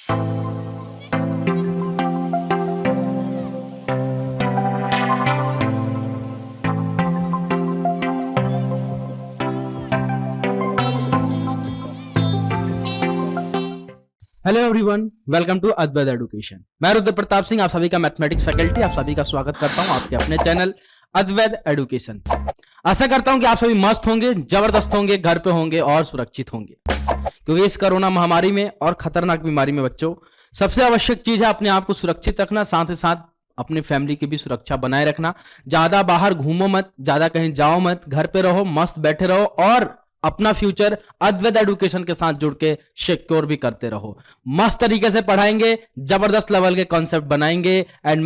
Hello everyone, welcome to Advait education. मैं रुद्र प्रताप सिंह, आप सभी का मैथमेटिक्स फैकल्टी, आप सभी का स्वागत करता हूं आपके अपने चैनल अद्वैत एडुकेशन। आशा करता हूं कि आप सभी मस्त होंगे, जबरदस्त होंगे, घर पे होंगे और सुरक्षित होंगे, क्योंकि इस कोरोना महामारी में और खतरनाक बीमारी में बच्चों सबसे आवश्यक चीज है अपने आप को सुरक्षित रखना, साथ ही साथ अपने फैमिली की भी सुरक्षा बनाए रखना। ज्यादा बाहर घूमो मत, ज्यादा कहीं जाओ मत, घर पे रहो, मस्त बैठे रहो और अपना फ्यूचर अद्वैत एडुकेशन के साथ जुड़ के सिक्योर भी करते रहो। मस्त तरीके से पढ़ाएंगे, जबरदस्त लेवल के कॉन्सेप्ट बनाएंगे एंड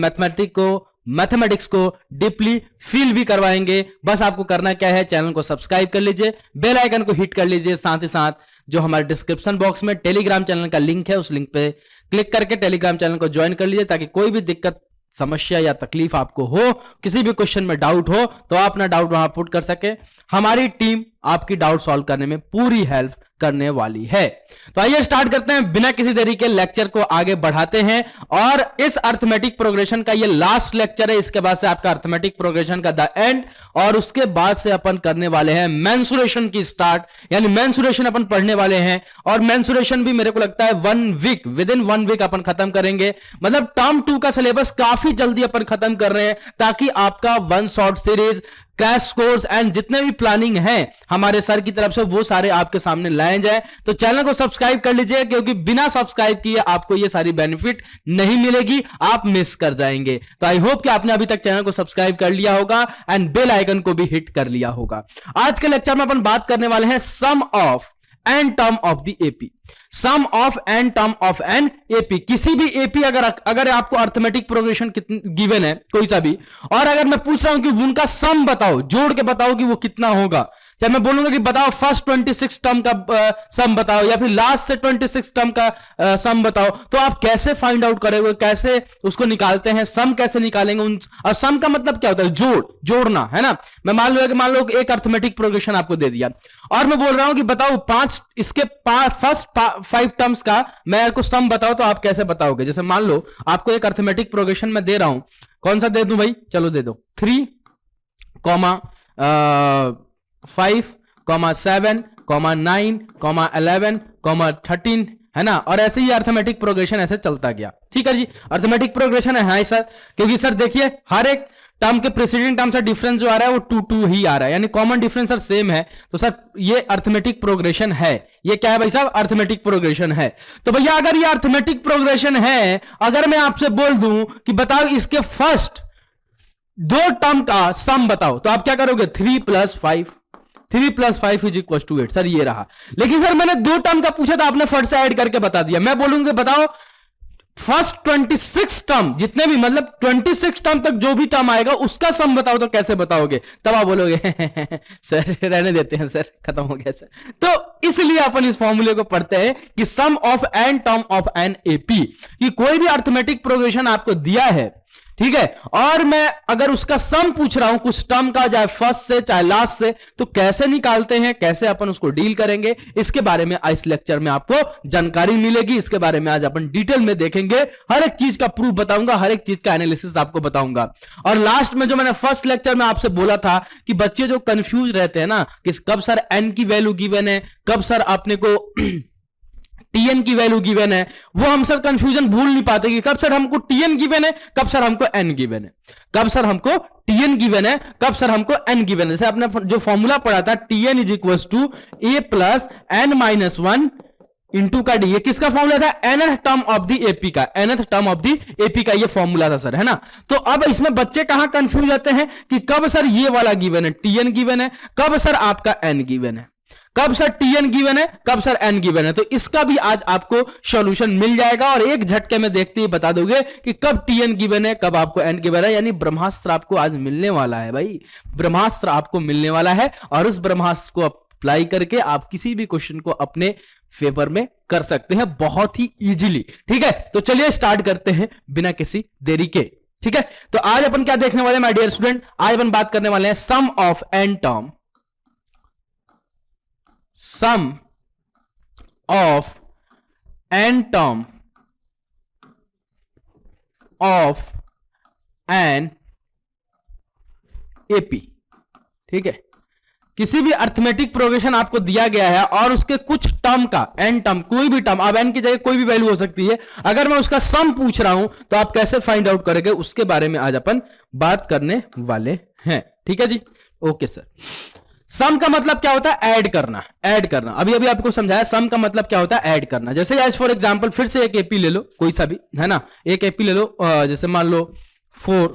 मैथमेटिक्स को डीपली फील भी करवाएंगे। बस आपको करना क्या है, चैनल को सब्सक्राइब कर लीजिए, बेल आइकन को हिट कर लीजिए, साथ ही साथ जो हमारे डिस्क्रिप्शन बॉक्स में टेलीग्राम चैनल का लिंक है उस लिंक पे क्लिक करके टेलीग्राम चैनल को ज्वाइन कर लीजिए, ताकि कोई भी दिक्कत, समस्या या तकलीफ आपको हो, किसी भी क्वेश्चन में डाउट हो तो आप अपना डाउट वहां पुट कर सके। हमारी टीम आपकी डाउट सॉल्व करने में पूरी हेल्प करने वाली है। तो आइए स्टार्ट करते हैं, बिना किसी देरी के लेक्चर को आगे बढ़ाते हैं। और इस अर्थमेटिक प्रोग्रेशन का ये लास्ट लेक्चर है, इसके बाद से आपका अर्थमेटिक प्रोग्रेशन का द एंड, और उसके बाद से अपन करने वाले हैं मेंसुरेशन की स्टार्ट, यानी मेंसुरेशन अपन पढ़ने वाले हैं। और मेंसुरेशन भी मेरे को लगता है विद इन 1 वीक अपन खत्म करेंगे। मतलब टर्म 2 का सिलेबस काफी जल्दी अपन खत्म कर रहे हैं, ताकि आपका 1 short series, crash course and जितने भी प्लानिंग है हमारे सर की तरफ से वो सारे आपके सामने लाए जाए। तो चैनल को सब्सक्राइब कर लीजिए, क्योंकि बिना सब्सक्राइब किए आपको ये सारी बेनिफिट नहीं मिलेगी, आप मिस कर जाएंगे। तो आई होप कि आपने अभी तक चैनल को सब्सक्राइब कर लिया होगा एंड बेल आइकन को भी हिट कर लिया होगा। आज के लेक्चर में अपन बात करने वाले हैं sum of and term of the AP. Sum of and term of an AP. किसी भी एपी अगर आपको अर्थमेटिक प्रोग्रेशन गिवन है कोई सा भी, और अगर मैं पूछ रहा हूं कि उनका सम बताओ, जोड़ के बताओ कि वो कितना होगा, चाहे मैं बोलूंगा कि बताओ फर्स्ट 26 टर्म का सम बताओ या फिर लास्ट से 26 टर्म का सम बताओ, तो आप कैसे फाइंड आउट करेंगे, कैसे उसको निकालते हैं, सम कैसे निकालेंगे और सम का मतलब क्या होता है, जोड़ना, है ना। मैं मान लो एक अर्थमेटिक प्रोग्रेशन आपको दे दिया और मैं बोल रहा हूं कि बताओ इसके फर्स्ट 5 टर्म्स का मैं आपको सम बताओ, तो आप कैसे बताओगे। जैसे मान लो आपको एक अर्थमेटिक प्रोग्रेशन में दे रहा हूं, कौन सा दे दूं भाई, चलो दे दो 3, 5, 7, 9, 11, 13, है ना। और ऐसे ही अर्थमेटिक प्रोग्रेशन ऐसे चलता गया। ठीक है जी, अर्थमेटिक प्रोग्रेशन है। हाँ सर, क्योंकि सर देखिए हर एक टर्म के प्रीसीडिंग टर्म से डिफरेंस जो आ रहा है वो 2 ही आ रहा है, यानी कॉमन डिफरेंस सर सेम है। तो सर ये अर्थमेटिक प्रोग्रेशन है। ये क्या है भाई साहब, अर्थमेटिक प्रोग्रेशन है। तो भैया अगर ये अर्थमेटिक प्रोग्रेशन है, अगर मैं आपसे बोल दूं कि बताओ इसके फर्स्ट 2 टर्म का सम बताओ, तो आप क्या करोगे, 3 + 5 = 8। सर ये रहा। लेकिन सर मैंने 2 टर्म का पूछा था, आपने फट से ऐड करके बता दिया। मैं बोलूंगा बताओ फर्स्ट 26 टर्म, जितने भी मतलब 26 टर्म तक जो भी टर्म आएगा उसका सम बताओ, तो कैसे बताओगे। तब आप बोलोगे सर रहने देते हैं सर, खत्म हो गया सर। तो इसलिए अपन इस फॉर्मूले को पढ़ते हैं कि sum of N term of an AP, कि कोई भी अर्थमेटिक प्रोग्रेशन आपको दिया है, ठीक है, और मैं अगर उसका सम पूछ रहा हूं कुछ टर्म का, चाहे फर्स्ट से चाहे लास्ट से, तो कैसे निकालते हैं, कैसे अपन उसको डील करेंगे, इसके बारे में इस लेक्चर में आपको जानकारी मिलेगी। इसके बारे में आज अपन डिटेल में देखेंगे, हर एक चीज का प्रूफ बताऊंगा, हर एक चीज का एनालिसिस आपको बताऊंगा। और लास्ट में जो मैंने फर्स्ट लेक्चर में आपसे बोला था कि बच्चे जो कंफ्यूज रहते हैं ना कि कब सर एन की वैल्यू गिवन है, कब सर आपने को टीएन की वैल्यू गिवन है, वो हम सर कंफ्यूजन भूल नहीं पाते कि कब सर हमको टीएन गिवन है, कब सर हमको एन गिवन है, कब सर हमको टीएन गिवन है, कब सर हमको एन गिवन है। जैसे आपने जो फॉर्मूला पढ़ा था टीएन = a + n - 1 इंटू का डी, ये किसका फॉर्मूला था, nth term of the AP का, nth term of the AP का ये फॉर्मूला था सर, है ना। तो अब इसमें बच्चे कहां कंफ्यूज होते हैं कि कब सर ये वाला गिवन है, टीएन गिवन है, कब सर आपका एन गिवन है, कब सर टीएन गिवन है, कब सर एन गिवन है। तो इसका भी आज आपको सॉल्यूशन मिल जाएगा और एक झटके में देखते ही बता दोगे कि कब टीएन गिवन है, कब आपको एन गिवन है। यानी ब्रह्मास्त्र आपको आज मिलने वाला है भाई, ब्रह्मास्त्र आपको मिलने वाला है, और उस ब्रह्मास्त्र को अप्लाई करके आप किसी भी क्वेश्चन को अपने फेवर में कर सकते हैं बहुत ही इजीली। ठीक है, तो चलिए स्टार्ट करते हैं बिना किसी देरी के। ठीक है, तो आज अपन क्या देखने वाले हैं माय डियर स्टूडेंट, आज अपन बात करने वाले हैं sum of N term, sum of N term of an AP. ठीक है, किसी भी अर्थमेटिक प्रोग्रेशन आपको दिया गया है और उसके कुछ टर्म का, एन टर्म, कोई भी टर्म, अब एन की जगह कोई भी वैल्यू हो सकती है, अगर मैं उसका सम पूछ रहा हूं तो आप कैसे फाइंड आउट करेंगे, उसके बारे में आज अपन बात करने वाले हैं। ठीक है जी, ओके सर। सम का मतलब क्या होता है? ऐड करना, ऐड करना। अभी अभी आपको समझाया सम का मतलब क्या होता है, ऐड करना। जैसे एज फॉर एग्जांपल फिर से एक एपी ले लो, कोई सा भी, है ना, एक एपी ले लो, जैसे मान लो 4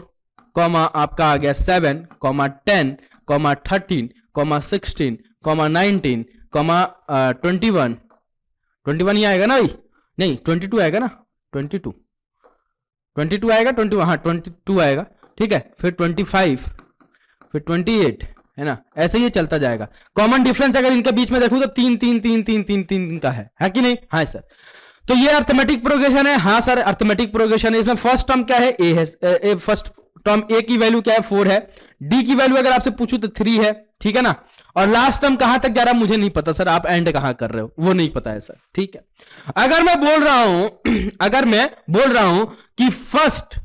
कॉमा आपका आ गया 7 comma 10 comma 13 comma 16 comma 19 comma 21 ही आएगा ना भाई? नहीं 22 आएगा ना, 22 आएगा, 21, हाँ 22 आएगा। ठीक है, फिर 25, फिर 28, है ना, ऐसे ही चलता जाएगा। कॉमन डिफरेंस अगर इनके बीच में देखो तो 3 3 3 3 3 3 का है कि नहीं? हाँ सर। तो ये अर्थमेटिक प्रोग्रेशन है। हाँ सर, अर्थमेटिक प्रोग्रेशन है। इसमें फर्स्ट टर्म क्या है? ए है। फर्स्ट टर्म ए की वैल्यू क्या है? 4 है। डी की वैल्यू अगर आपसे पूछूं तो 3 है। ठीक है ना, और लास्ट टर्म कहां तक जा रहा है मुझे नहीं पता सर, आप एंड कहां कर रहे हो वो नहीं पता है सर। ठीक है, अगर मैं बोल रहा हूं कि फर्स्ट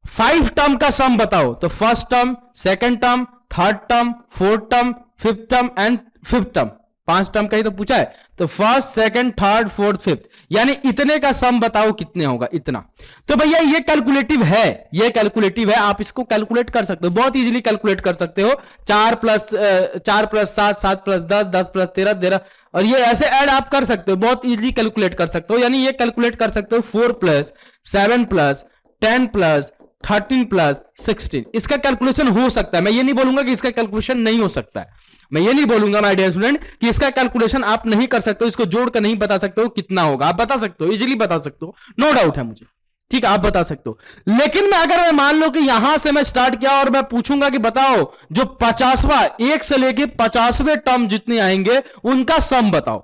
5 टर्म का सम बताओ, तो first term, second term, third term, fourth term, fifth term and fifth term, 5 term का ही तो पूछा है। तो first, second, third, fourth, fifth, यानी इतने का सम बताओ कितने होगा, इतना। तो भैया ये कैलकुलेटिव है, ये कैलकुलेटिव है, आप इसको कैलकुलेट कर सकते हो, बहुत इजीली कैलकुलेट कर सकते हो। 4 प्लस 7, 7 प्लस 10, 10 प्लस 13, 13, और ये ऐसे ऐड आप कर सकते हो, बहुत इजीली कैलकुलेट कर सकते हो। यानी ये कैलकुलेट कर सकते हो 4 प्लस 7 प्लस 10 प्लस 13 प्लस 16, इसका कैलकुलेशन हो सकता है। मैं ये नहीं बोलूंगा कि इसका कैलकुलेशन नहीं हो सकता है, मैं ये नहीं बोलूंगा माय डियर स्टूडेंट कि इसका कैलकुलेशन आप नहीं कर सकते हो, इसको जोड़कर नहीं बता सकते हो कितना होगा। आप बता सकते हो, इजीली बता सकते हो, नो डाउट है मुझे। ठीक है, आप बता सकते हो। लेकिन मैं मान लो कि यहां से मैं स्टार्ट किया और मैं पूछूंगा कि बताओ जो 50वां, 1 से लेके 50वें टर्म जितने आएंगे उनका सम बताओ,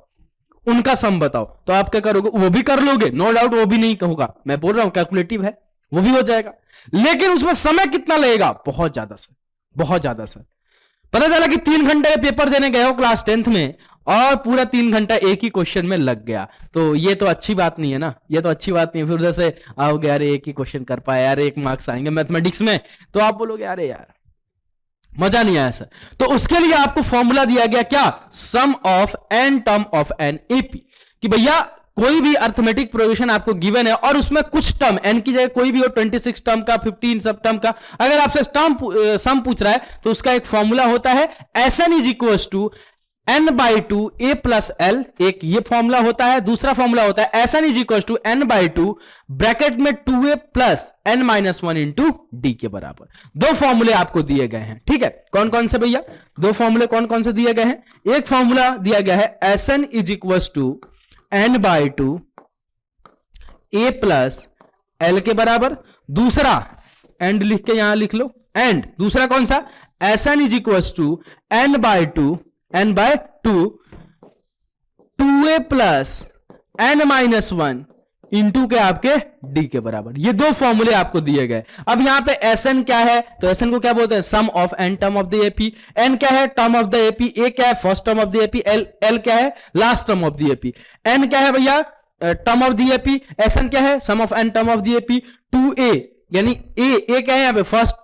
उनका सम बताओ, तो आप क्या करोगे? वो भी कर लोगे, नो डाउट, वो भी नहीं होगा। मैं बोल रहा हूं कैलकुलेटिव है, वो भी हो जाएगा, लेकिन उसमें समय कितना लगेगा? बहुत ज्यादा सर, बहुत ज्यादा सर। पता चला कि 3 घंटे का पेपर देने गए हो क्लास 10th में और पूरा 3 घंटा एक ही क्वेश्चन में लग गया, तो ये तो अच्छी बात नहीं है ना, ये तो अच्छी बात नहीं है। फिर उधर से आओगे, अरे एक ही क्वेश्चन कर पाए यार, 1 मार्क्स आएंगे मैथमेटिक्स में, तो आप बोलोगे अरे यार मजा नहीं आया सर। तो उसके लिए आपको फॉर्मूला दिया गया, क्या? Sum of N term of an AP, कि भैया कोई भी अर्थमेटिक प्रोग्रेशन आपको गिवन है और उसमें कुछ टर्म, एन की जगह कोई भी हो, 26 टर्म का, 15 सब टर्म का, अगर आपसे सम पूछ रहा है तो उसका एक फॉर्मूला होता है, Sn is equal to n/2 a plus L, एक ये फॉर्मूला होता है। दूसरा फॉर्मूला होता है Sn is equal to n/2 bracket में 2a plus n-1 into D के बराबर। 2 फॉर्मूले आपको दिए गए हैं। ठीक है, कौन कौन से भैया? 2 फॉर्मूले कौन कौन से दिए गए हैं? एक फॉर्मूला दिया गया है Sn is equal to n/2 a plus L के बराबर। दूसरा एंड लिख के यहां लिख लो, एंड दूसरा कौन सा? Sn is equal to n/2 2a plus n-1 into के आपके डी के बराबर। ये 2 फॉर्मूले आपको दिए गए। अब यहां पे Sn क्या है? तो Sn को क्या बोलते हैं? Sum of n term of the AP. n क्या है? Term of the AP. a क्या है? First term of the AP. l क्या है? Last term of the AP. n क्या है भैया? Term of the AP. Sn क्या है? Sum of n term of the AP. 2a यानी a क्या है यहां पे? First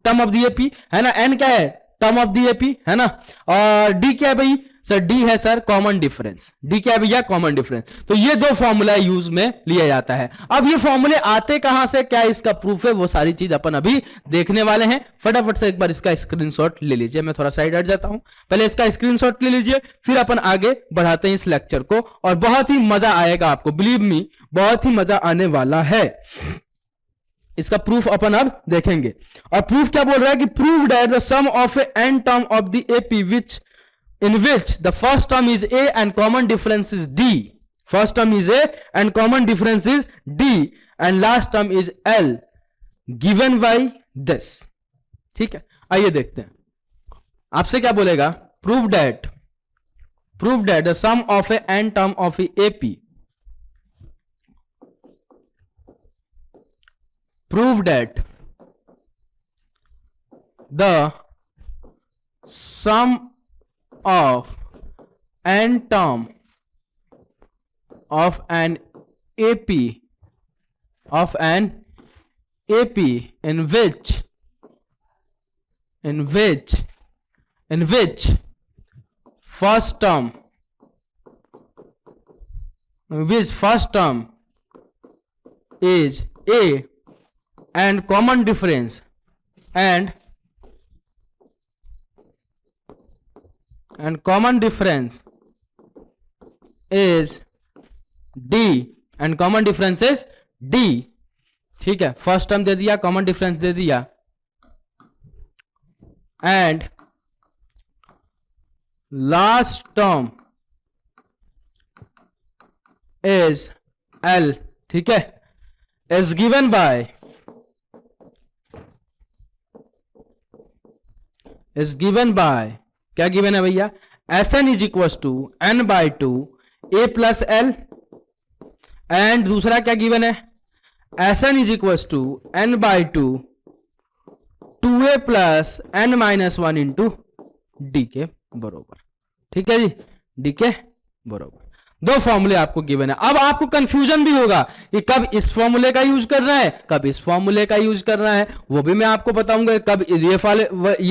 term of the AP, है ना। n क्या है? टर्म ऑफ द एपी, है ना। और डी क्या है भाई? सर डी है सर कॉमन डिफरेंस। डी क्या है भैया? Common difference. तो ये 2 फॉर्मूला यूज में लिया जाता है। अब ये फॉर्मूले आते कहां से, क्या इसका प्रूफ है, वो सारी चीज अपन अभी देखने वाले हैं। फटाफट से एक बार इसका स्क्रीनशॉट ले लीजिए। मैं थोड़ा साइड हट जाता हूं, पहले इसका स्क्रीनशॉट ले लीजिए, फिर अपन आगे बढ़ाते हैं इस लेक्चर को, और बहुत ही मजा आएगा आपको, बिलीव मी, बहुत ही मजा आने वाला है। इसका प्रूफ अपन अब देखेंगे। और प्रूफ क्या बोल रहा है कि prove that the sum of N term of the AP which in which the first term is a and common difference is d, first term is a and common difference is d and last term is l given by this। ठीक है, आइए देखते हैं आपसे क्या बोलेगा। prove that the sum of a n term of a ap, prove that the sum of n term of an AP AP in which first term is A and common difference is D and common difference is D। ठीक है, first term दे दिया, common difference दे दिया, and last term is L। ठीक है, is given by क्या given है भैया, Sn is equal to n/2 A plus L, and दूसरा क्या गिवन है, Sn is equal to n/2 2A plus n-1 into D के बरोबर। ठीक है जी, डी के बरोबर। दो फॉर्मूले आपको गिवन है। अब आपको कंफ्यूजन भी होगा कि कब इस फॉर्मूले का यूज करना है, कब इस फॉर्मूले का यूज करना है, वो भी मैं आपको बताऊंगा। कब ये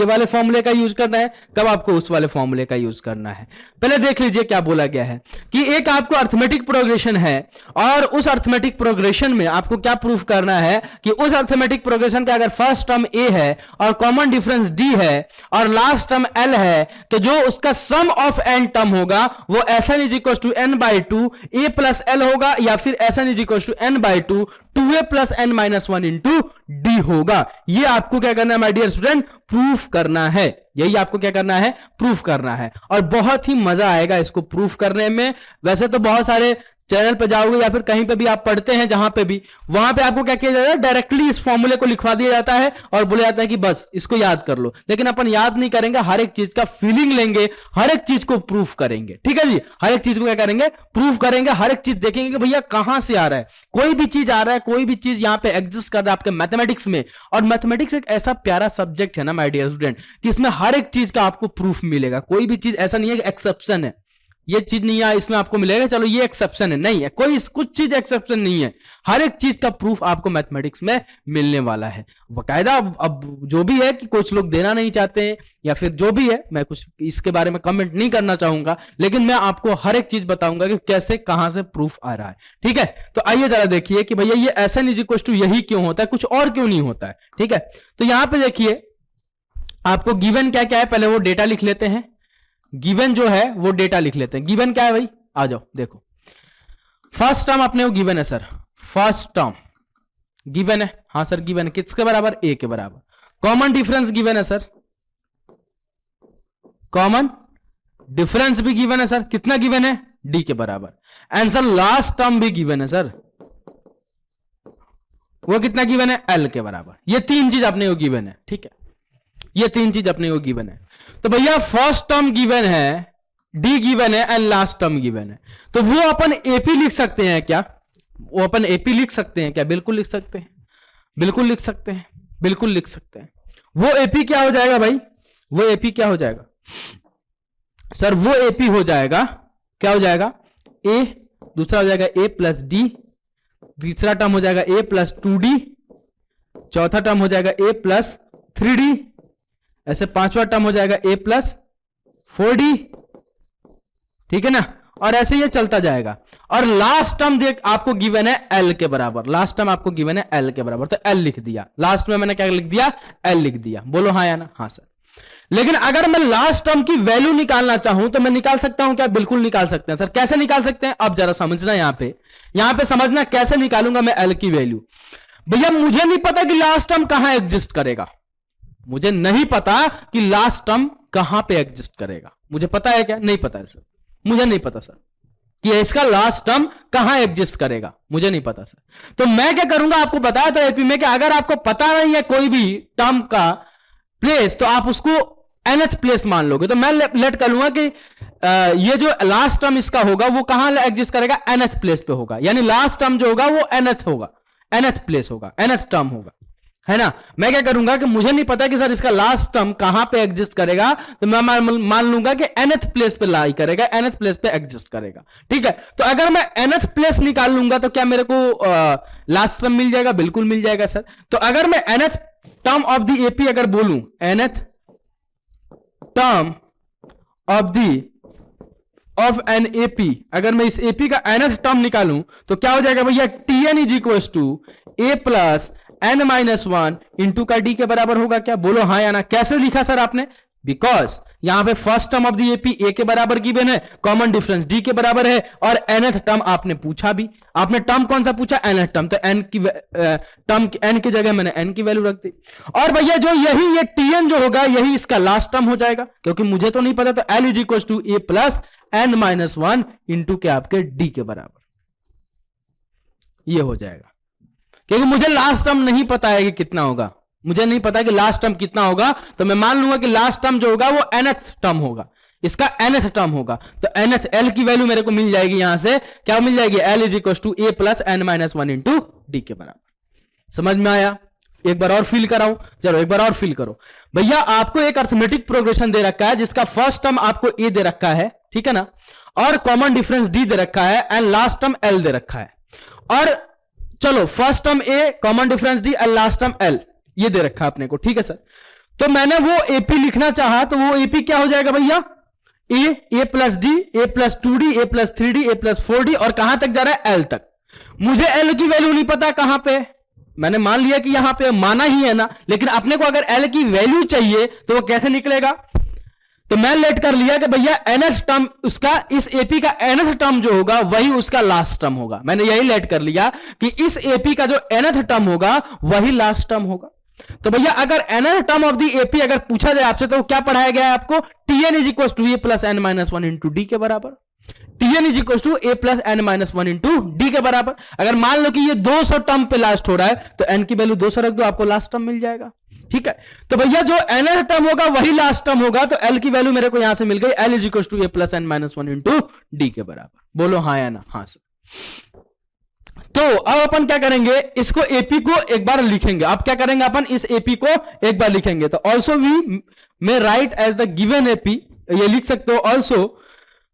वाले फॉर्मूले का यूज करना है, कब आपको उस वाले फॉर्मूले का यूज करना है। पहले देख लीजिए क्या बोला गया है कि एक आपको अर्थमेटिक प्रोग्रेशन है, और उस अर्थमेटिक प्रोग्रेशन में आपको क्या प्रूफ करना है कि उस अर्थमेटिक प्रोग्रेशन का अगर फर्स्ट टर्म ए है और कॉमन डिफरेंस डी है और लास्ट टर्म एल है, तो जो उसका सम ऑफ एन टर्म होगा वो Sn is equal to n/2 A plus L होगा, या फिर Sn is equal to n/2 2A plus n-1 into D होगा। ये आपको क्या करना है माय डियर स्टूडेंट, प्रूफ करना है। यही आपको क्या करना है, प्रूफ करना है, और बहुत ही मजा आएगा इसको प्रूफ करने में। वैसे तो बहुत सारे चैनल पे जाओगे या फिर कहीं पे भी आप पढ़ते हैं, जहां पे भी, वहां पे आपको क्या किया जाता है, डायरेक्टली इस फॉर्मूले को लिखवा दिया जाता है और बोला जाता है कि बस इसको याद कर लो। लेकिन अपन याद नहीं करेंगे, हर एक चीज का फीलिंग लेंगे, हर एक चीज को प्रूफ करेंगे। ठीक है जी, हर एक चीज को क्या करेंगे, प्रूफ करेंगे, हर एक चीज देखेंगे कि भैया कहां से आ रहा है। कोई भी चीज आ रहा है, कोई भी चीज यहां पे एग्जिस्ट कर रहा है आपके मैथमेटिक्स में, और मैथमेटिक्स एक ऐसा प्यारा सब्जेक्ट है ना माय डियर स्टूडेंट, कि इसमें हर एक चीज का आपको प्रूफ मिलेगा। कोई भी चीज ऐसा नहीं है कि एक्सेप्शन है, ये चीज नहीं है इसमें आपको मिलेगा, चलो ये एक्सेप्शन है, नहीं है, कोई कुछ चीज एक्सेप्शन नहीं है। हर एक चीज का प्रूफ आपको मैथमेटिक्स में मिलने वाला है बकायदा। अब जो भी है कि कुछ लोग देना नहीं चाहते हैं या फिर जो भी है, मैं कुछ इसके बारे में कमेंट नहीं करना चाहूंगा, लेकिन मैं आपको हर एक चीज बताऊंगा कि कैसे कहां से प्रूफ आ रहा है। ठीक है, तो आइए जरा देखिए कि भैया ये Sn इज इक्वल टू यही क्यों होता है, कुछ और क्यों नहीं होता है। ठीक है, तो यहां पे देखिए आपको गिवन क्या क्या है, पहले वो डेटा लिख लेते हैं। गिवन जो है वो डेटा लिख लेते हैं। गिवन क्या है भाई, आ जाओ देखो। फर्स्ट टर्म अपने को गिवन है सर, फर्स्ट टर्म गिवन है, हाँ सर गिवन है, किसके बराबर, ए के बराबर। कॉमन डिफरेंस गिवन है सर, कॉमन डिफरेंस भी गिवन है सर, कितना गिवन है, डी के बराबर। आंसर लास्ट टर्म भी गिवन है सर, वो कितना गिवन है, एल के बराबर। ये तीन चीज अपने को गिवन है। ठीक है, ये तीन चीज अपने को गिवन है। तो भैया फर्स्ट टर्म गिवन है, डी गिवन है एंड लास्ट टर्म गिवन है, तो वो अपन एपी लिख सकते हैं क्या, वो अपन एपी लिख सकते हैं क्या, बिल्कुल लिख सकते हैं, बिल्कुल लिख सकते हैं, बिल्कुल लिख सकते हैं। वो एपी क्या हो जाएगा भाई, वो एपी क्या हो जाएगा सर, वो एपी हो जाएगा, क्या हो जाएगा, ए, दूसरा हो जाएगा ए प्लस डी, तीसरा टर्म हो जाएगा ए प्लस 2d, चौथा टर्म हो जाएगा ए प्लस 3d, ऐसे पांचवा टर्म हो जाएगा a प्लस 4d। ठीक है ना, और ऐसे ये चलता जाएगा। और लास्ट टर्म देख आपको गिवन है l के बराबर, लास्ट टर्म आपको गिवन है l के बराबर, तो l लिख दिया। लास्ट में मैंने क्या लिख दिया, l लिख दिया। बोलो हाँ या ना, हाँ सर। लेकिन अगर मैं लास्ट टर्म की वैल्यू निकालना चाहूं तो मैं निकाल सकता हूं क्या, बिल्कुल निकाल सकते हैं सर। कैसे निकाल सकते हैं, अब जरा समझना, यहां पे समझना कैसे निकालूंगा मैं l की वैल्यू। भैया मुझे नहीं पता कि लास्ट टर्म कहां एग्जिस्ट करेगा, मुझे नहीं पता कि लास्ट टर्म कहां पे एग्जिस्ट करेगा। मुझे पता है क्या, नहीं पता है सर, मुझे नहीं पता सर कि इसका लास्ट टर्म कहां एग्जिस्ट करेगा, मुझे नहीं पता सर। तो मैं क्या करूंगा, आपको बताया था एपी में कि अगर आपको पता नहीं है कोई भी टर्म का प्लेस, तो आप उसको nth प्लेस मान लोगे। तो मैं लेट कर लूंगा कि ये जो लास्ट टर्म इसका होगा वो कहां एग्जिस्ट करेगा, nth प्लेस पे होगा, यानी लास्ट टर्म जो होगा वो nth होगा, nth प्लेस होगा, nth टर्म होगा। है ना। मैं क्या करूंगा कि मुझे नहीं पता कि सर इसका लास्ट टर्म कहां पे एग्जिस्ट करेगा, तो मैं मान लूंगा कि nth प्लेस पे लाई करेगा, nth प्लेस पे एग्जिस्ट करेगा। ठीक है, तो अगर मैं nth प्लेस निकाल लूंगा तो क्या मेरे को लास्ट टर्म मिल जाएगा? बिल्कुल मिल जाएगा सर। तो अगर मैं nth term of the AP अगर बोलूं, nth term of an AP, अगर मैं इस एपी का nth टर्म निकालूं तो क्या हो जाएगा भैया? Tn is equal to A plus n minus one into का डी के बराबर होगा क्या? बोलो हाँ या ना। कैसे लिखा सर आपने? बिकॉज यहां पे first term of the AP A के बराबर गिवन है, कॉमन डिफरेंस डी के बराबर है, और nth टर्म आपने पूछा भी। आपने टर्म कौन सा पूछा? nth term. तो n की टर्म n की जगह मैंने n की वैल्यू रख दी। और भैया जो यही ये tn जो होगा यही इसका लास्ट टर्म हो जाएगा, क्योंकि मुझे तो नहीं पता। तो l is equal to A plus n minus one into के आपके डी के बराबर, ये हो जाएगा। क्योंकि मुझे लास्ट टर्म नहीं पता है कि कितना होगा, मुझे नहीं पता कि लास्ट टर्म कितना होगा, तो मैं मान लूंगा कि लास्ट टर्म जो होगा वो nth टर्म होगा, इसका nth टर्म होगा। तो nth l की वैल्यू मेरे को मिल जाएगी, यहां से क्या मिल जाएगी? l is equal to A plus n minus one into D के बराबर। समझ में आया? एक बार और फील कराऊं? चलो एक बार और फील करो। भैया आपको एक अर्थमेटिक प्रोग्रेशन दे रखा है जिसका फर्स्ट टर्म आपको ए दे रखा है, ठीक है ना, और कॉमन डिफरेंस डी दे रखा है, एंड लास्ट टर्म एल दे रखा है। और चलो first term A, common difference D, and last term L, ये दे रखा है अपने को, ठीक है सर। तो मैंने वो एपी लिखना चाहा तो वो एपी क्या हो जाएगा भैया? ए प्लस डी, ए प्लस टू डी, ए प्लस थ्री डी, ए प्लस फोर डी, और कहां तक जा रहा है? एल तक। मुझे एल की वैल्यू नहीं पता कहां पे, मैंने मान लिया कि यहां पे माना ही है ना, लेकिन अपने को अगर एल की वैल्यू चाहिए तो वो कैसे निकलेगा? तो मैं लेट कर लिया कि भैया nth टर्म उसका, इस एपी का nth टर्म जो होगा वही उसका लास्ट टर्म होगा। मैंने यही लेट कर लिया कि इस एपी का जो nth टर्म होगा वही लास्ट टर्म होगा। तो भैया अगर nth term of the AP अगर पूछा जाए आपसे तो क्या पढ़ाया गया है आपको? Tn is equal to A plus N minus one into D के बराबर। Tn is equal to A plus N minus one into D के बराबर। अगर मान लो कि ये 200 टर्म पे लास्ट हो रहा है तो n की वैल्यू 200 रख दो, आपको लास्ट टर्म मिल जाएगा। ठीक है, तो भैया जो nth टर्म होगा वही लास्ट टर्म होगा, तो l की वैल्यू मेरे को यहां से मिल गई, l is equal to A plus N minus one into D के बराबर। बोलो हाँ या ना? हाँ सर। तो अब अपन क्या करेंगे? इसको एपी को एक बार लिखेंगे। अब क्या करेंगे अपन? इस एपी को एक बार लिखेंगे। तो also we may write as the given AP, ये लिख सकते हो। Also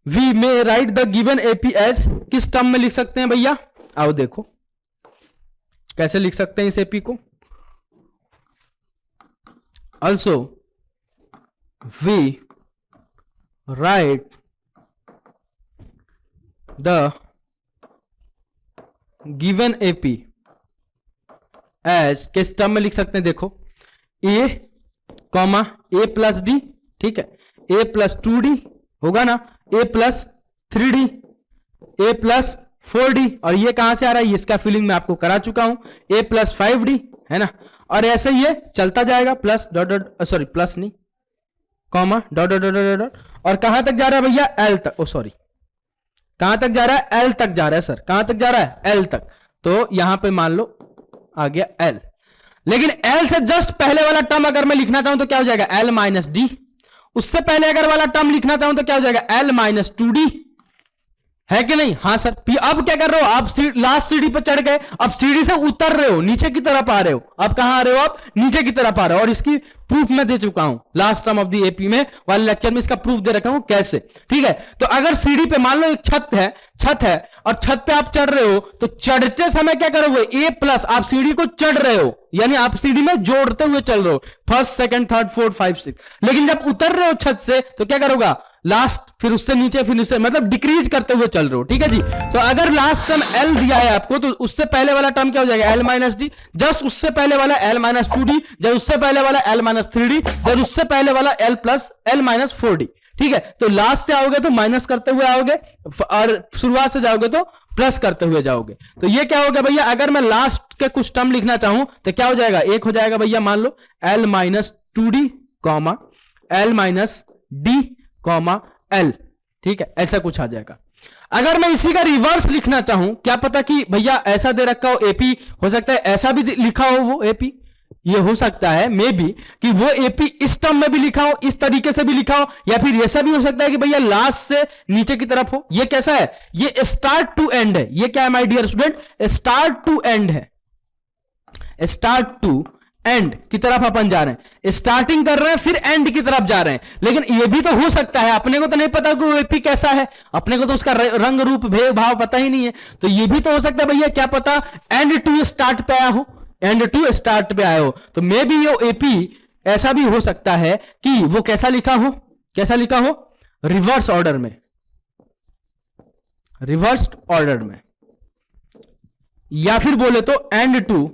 we may write the given AP as, किस टर्म में लिख सकते हैं भैया? आओ देखो कैसे लिख सकते हैं इस एपी को। Also, we write the given AP as, किस टर्म में लिख सकते हैं? देखो a comma A plus D, ठीक है, a प्लस टू डी होगा ना, a plus three D, a plus four D, और ये कहां से आ रहा है? इसका फिलिंग मैं आपको करा चुका हूं, a प्लस फाइव डी, है ना। और ऐसे ये चलता जाएगा, plus dot dot, sorry plus नहीं, comma dot dot dot dot, और कहां तक जा रहा है भैया? एल तक। ओ सॉरी, कहां तक जा रहा है? एल तक जा रहा है सर। कहां तक जा रहा है? एल तक। तो यहां पे मान लो आ गया एल, लेकिन एल से जस्ट पहले वाला टर्म अगर मैं लिखना चाहूं तो क्या हो जाएगा? L minus D. उससे पहले अगर वाला टर्म लिखना चाहूं तो क्या हो जाएगा? एल माइनस टू डी, है कि नहीं? हाँ सर। अब क्या कर रहे हो आप? लास्ट सीढ़ी पर चढ़ गए, अब सीढ़ी से उतर रहे हो, नीचे की तरफ आ रहे हो। अब कहां आ रहे हो आप? नीचे की तरफ आ रहे हो। और इसकी प्रूफ मैं दे चुका हूं last term of the AP में वाले लेक्चर में, इसका प्रूफ दे रखा हूं कैसे। ठीक है, तो अगर सीढ़ी पे मान लो एक छत है और छत पे आप चढ़ रहे हो, तो चढ़ते समय क्या करोगे? ए प्लस, आप सीढ़ी को चढ़ रहे हो, यानी आप सीढ़ी में जोड़ते हुए चल रहे हो, first second third fourth five six. लेकिन जब उतर रहे हो छत से तो क्या करोगा? लास्ट, फिर उससे नीचे, फिर उससे, मतलब डिक्रीज करते हुए चल रहे हो। ठीक है जी। तो अगर लास्ट टर्म एल दिया है आपको तो उससे पहले वाला टर्म क्या हो जाएगा? L minus D. जस्ट उससे पहले वाला एल माइनस टू डी, जब उससे पहले वाला एल माइनस थ्री डी, जब उससे पहले वाला L plus L minus four D. ठीक है, तो लास्ट से आओगे तो माइनस करते हुए आओगे, और शुरुआत से जाओगे तो प्लस करते हुए जाओगे। तो ये क्या होगा भैया? अगर मैं लास्ट के कुछ टर्म लिखना चाहूं तो क्या हो जाएगा? एक हो जाएगा भैया, मान लो L minus two D comma L minus D comma L. ठीक है, ऐसा कुछ आ जाएगा। अगर मैं इसी का रिवर्स लिखना चाहूं, क्या पता कि भैया ऐसा दे रखा हो एपी, हो सकता है ऐसा भी लिखा हो वो एपी, ये हो सकता है मे बी कि वो एपी इस टर्म में भी लिखा हो, इस तरीके से भी लिखा हो, या फिर ऐसा भी हो सकता है कि भैया लास्ट से नीचे की तरफ हो। ये कैसा है? ये स्टार्ट टू एंड है। ये क्या है my dear student? Start to end है, स्टार्ट टू एंड की तरफ अपन जा रहे हैं, स्टार्टिंग कर रहे हैं फिर एंड की तरफ जा रहे हैं। लेकिन ये भी तो हो सकता है, अपने को तो नहीं पता कि एपी कैसा है, अपने को तो उसका रंग रूप भेद भाव पता ही नहीं है। तो ये भी तो हो सकता है भैया, क्या पता एंड टू स्टार्ट पे आया हो, एंड टू स्टार्ट पे आया हो। तो मे बी ये एपी ऐसा भी हो सकता है कि वो कैसा लिखा हो, कैसा लिखा हो, रिवर्स ऑर्डर में, रिवर्स्ड ऑर्डर में, या फिर बोले तो एंड टू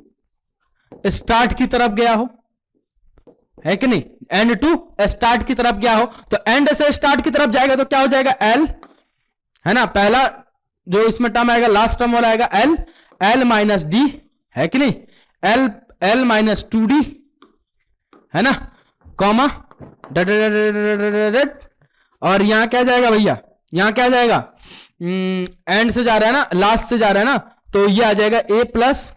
स्टार्ट की तरफ गया हो, है कि नहीं, एंड टू स्टार्ट की तरफ गया हो। तो एंड से स्टार्ट की तरफ जाएगा तो क्या हो जाएगा, एल, है ना, पहला जो इसमें टर्म आएगा लास्ट टर्म वाला आएगा एल, एल माइनस डी, है कि नहीं, एल, एल माइनस 2d, है ना, कॉमा और यहां क्या जाएगा भैया, यहां क्या जाएगा, एंड से जा रहा है ना, लास्ट से जा रहा है ना, तो ये आ जाएगा A plus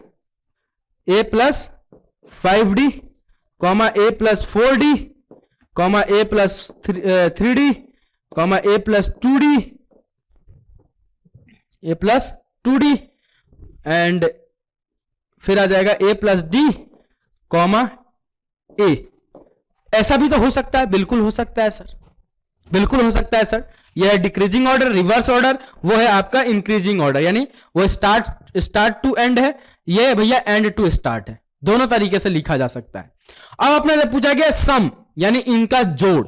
5d, comma A plus 4d, comma A plus 3d, comma A plus 2d, A plus 2d, and फिर आ जाएगा A plus D, comma A. ऐसा भी तो हो सकता है, बिल्कुल हो सकता है सर, बिल्कुल हो सकता है सर। यह है डिक्रीजिंग ऑर्डर, रिवर्स ऑर्डर, वो है आपका इंक्रीजिंग ऑर्डर, यानी वो स्टार्ट टू एंड है, ये भैया एंड टू स्टार्ट है, दोनों तरीके से लिखा जा सकता है। अब अपने से पूछा गया सम, यानी इनका जोड़,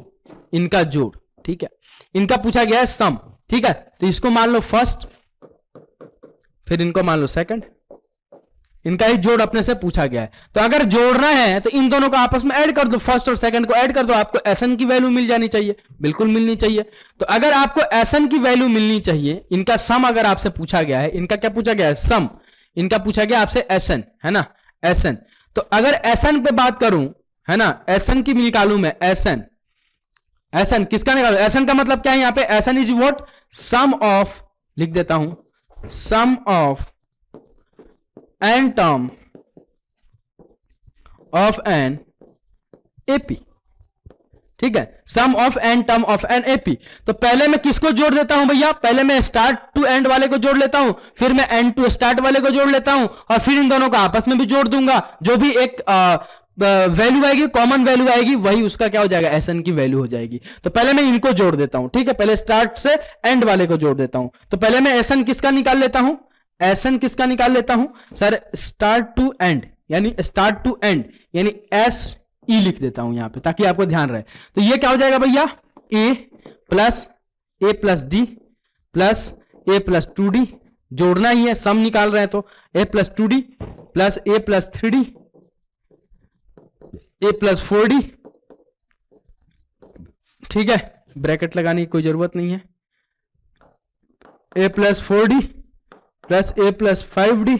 इनका जोड़, ठीक है, इनका पूछा गया है सम, ठीक है। तो इसको मान लो फर्स्ट, फिर इनको मान लो सेकंड, इनका ही जोड़ अपने से पूछा गया है। तो अगर जोड़ना है तो इन दोनों को आपस में ऐड कर दो, फर्स्ट और सेकंड को ऐड कर दो, आपको एसएन की वैल्यू मिल जानी चाहिए, बिल्कुल मिलनी चाहिए। तो अगर आपको एसएन की वैल्यू मिलनी चाहिए, इनका सम अगर आपसे पूछा गया है, इनका क्या पूछा गया है, सम, इनका पूछा गया आपसे एसएन, है ना, एसएन। तो अगर एसएन पे बात करूं, है ना, एसएन की निकालूं मैं, एसएन, एसएन किसका निकालू, एसएन का मतलब क्या है यहां पे, SN is what, sum of, लिख देता हूं, sum of N term of an AP, ठीक है, sum of N term of an AP. तो पहले मैं किसको जोड़ देता हूं भैया, पहले मैं स्टार्ट टू एंड वाले को जोड़ लेता हूं, फिर मैं एंड टू स्टार्ट वाले को जोड़ लेता हूं, और फिर इन दोनों को आपस में भी जोड़ दूंगा। जो भी एक वैल्यू आएगी, कॉमन वैल्यू आएगी, वही उसका क्या हो जाएगा, एसएन की वैल्यू हो जाएगी। तो पहले मैं इनको जोड़ देता हूं, ठीक है, पहले स्टार्ट से एंड वाले को जोड़ देता हूं। तो पहले मैं एसएन किसका निकाल लेता हूं, एसएन किसका निकाल लेता हूं सर, स्टार्ट टू एंड, यानी स्टार्ट टू एंड, यानी एस ई लिख देता हूं यहां पे ताकि आपको ध्यान रहे। तो ये क्या हो जाएगा भैया, ए प्लस डी प्लस ए प्लस 2d, जोड़ना ही है, सम निकाल रहे हैं, तो ए प्लस 2d प्लस ए प्लस 3d, ए प्लस 4d, ठीक है, ब्रैकेट लगाने की कोई जरूरत नहीं है, ए प्लस 4d प्लस ए प्लस 5d,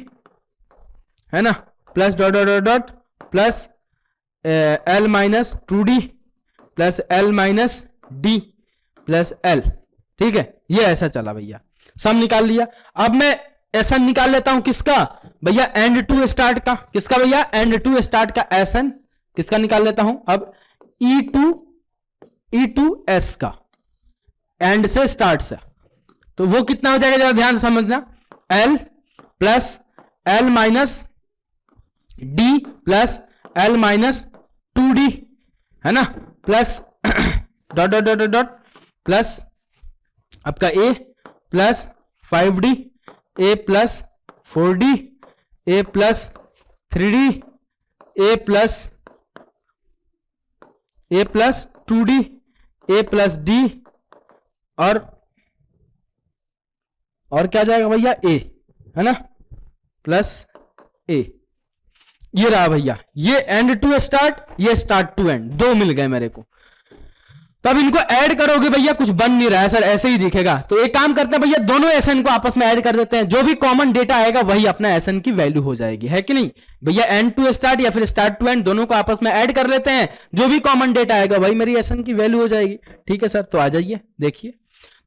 है ना, plus dot dot dot dot plus L minus 2d plus L minus D plus L, ठीक है, ये ऐसा चला भैया, सम निकाल लिया। अब मैं एसएन निकाल लेता हूं किसका भैया, एंड टू स्टार्ट का, किसका भैया, एंड टू स्टार्ट का एसएन किसका निकाल लेता हूं, अब ई टू एस का, एंड से स्टार्ट से, तो वो कितना हो जाएगा जरा ध्यान से समझना, L plus L minus D plus L minus 2d, है ना, plus dot dot dot dot plus आपका ए plus 5d, A plus 4d, A plus 3d, A plus 2d, A plus D, और क्या जाएगा भैया, ए, है ना, प्लस ए, ये रहा भैया, ये एंड टू स्टार्ट, ये स्टार्ट टू एंड, दो मिल गए मेरे को। तब इनको ऐड करोगे भैया कुछ बन नहीं रहा है सर, ऐसे ही दिखेगा। तो एक काम करते हैं भैया, दोनों एसएन को आपस में ऐड कर देते हैं, जो भी कॉमन डेटा आएगा वही अपना एसएन की वैल्यू हो जाएगी, है कि नहीं भैया, एंड टू स्टार्ट या फिर स्टार्ट टू एंड, दोनों को आपस में ऐड कर लेते हैं, जो भी कॉमन डेटा आएगा वही मेरी एसएन की वैल्यू हो जाएगी, ठीक है सर। तो आ जाइए देखिए,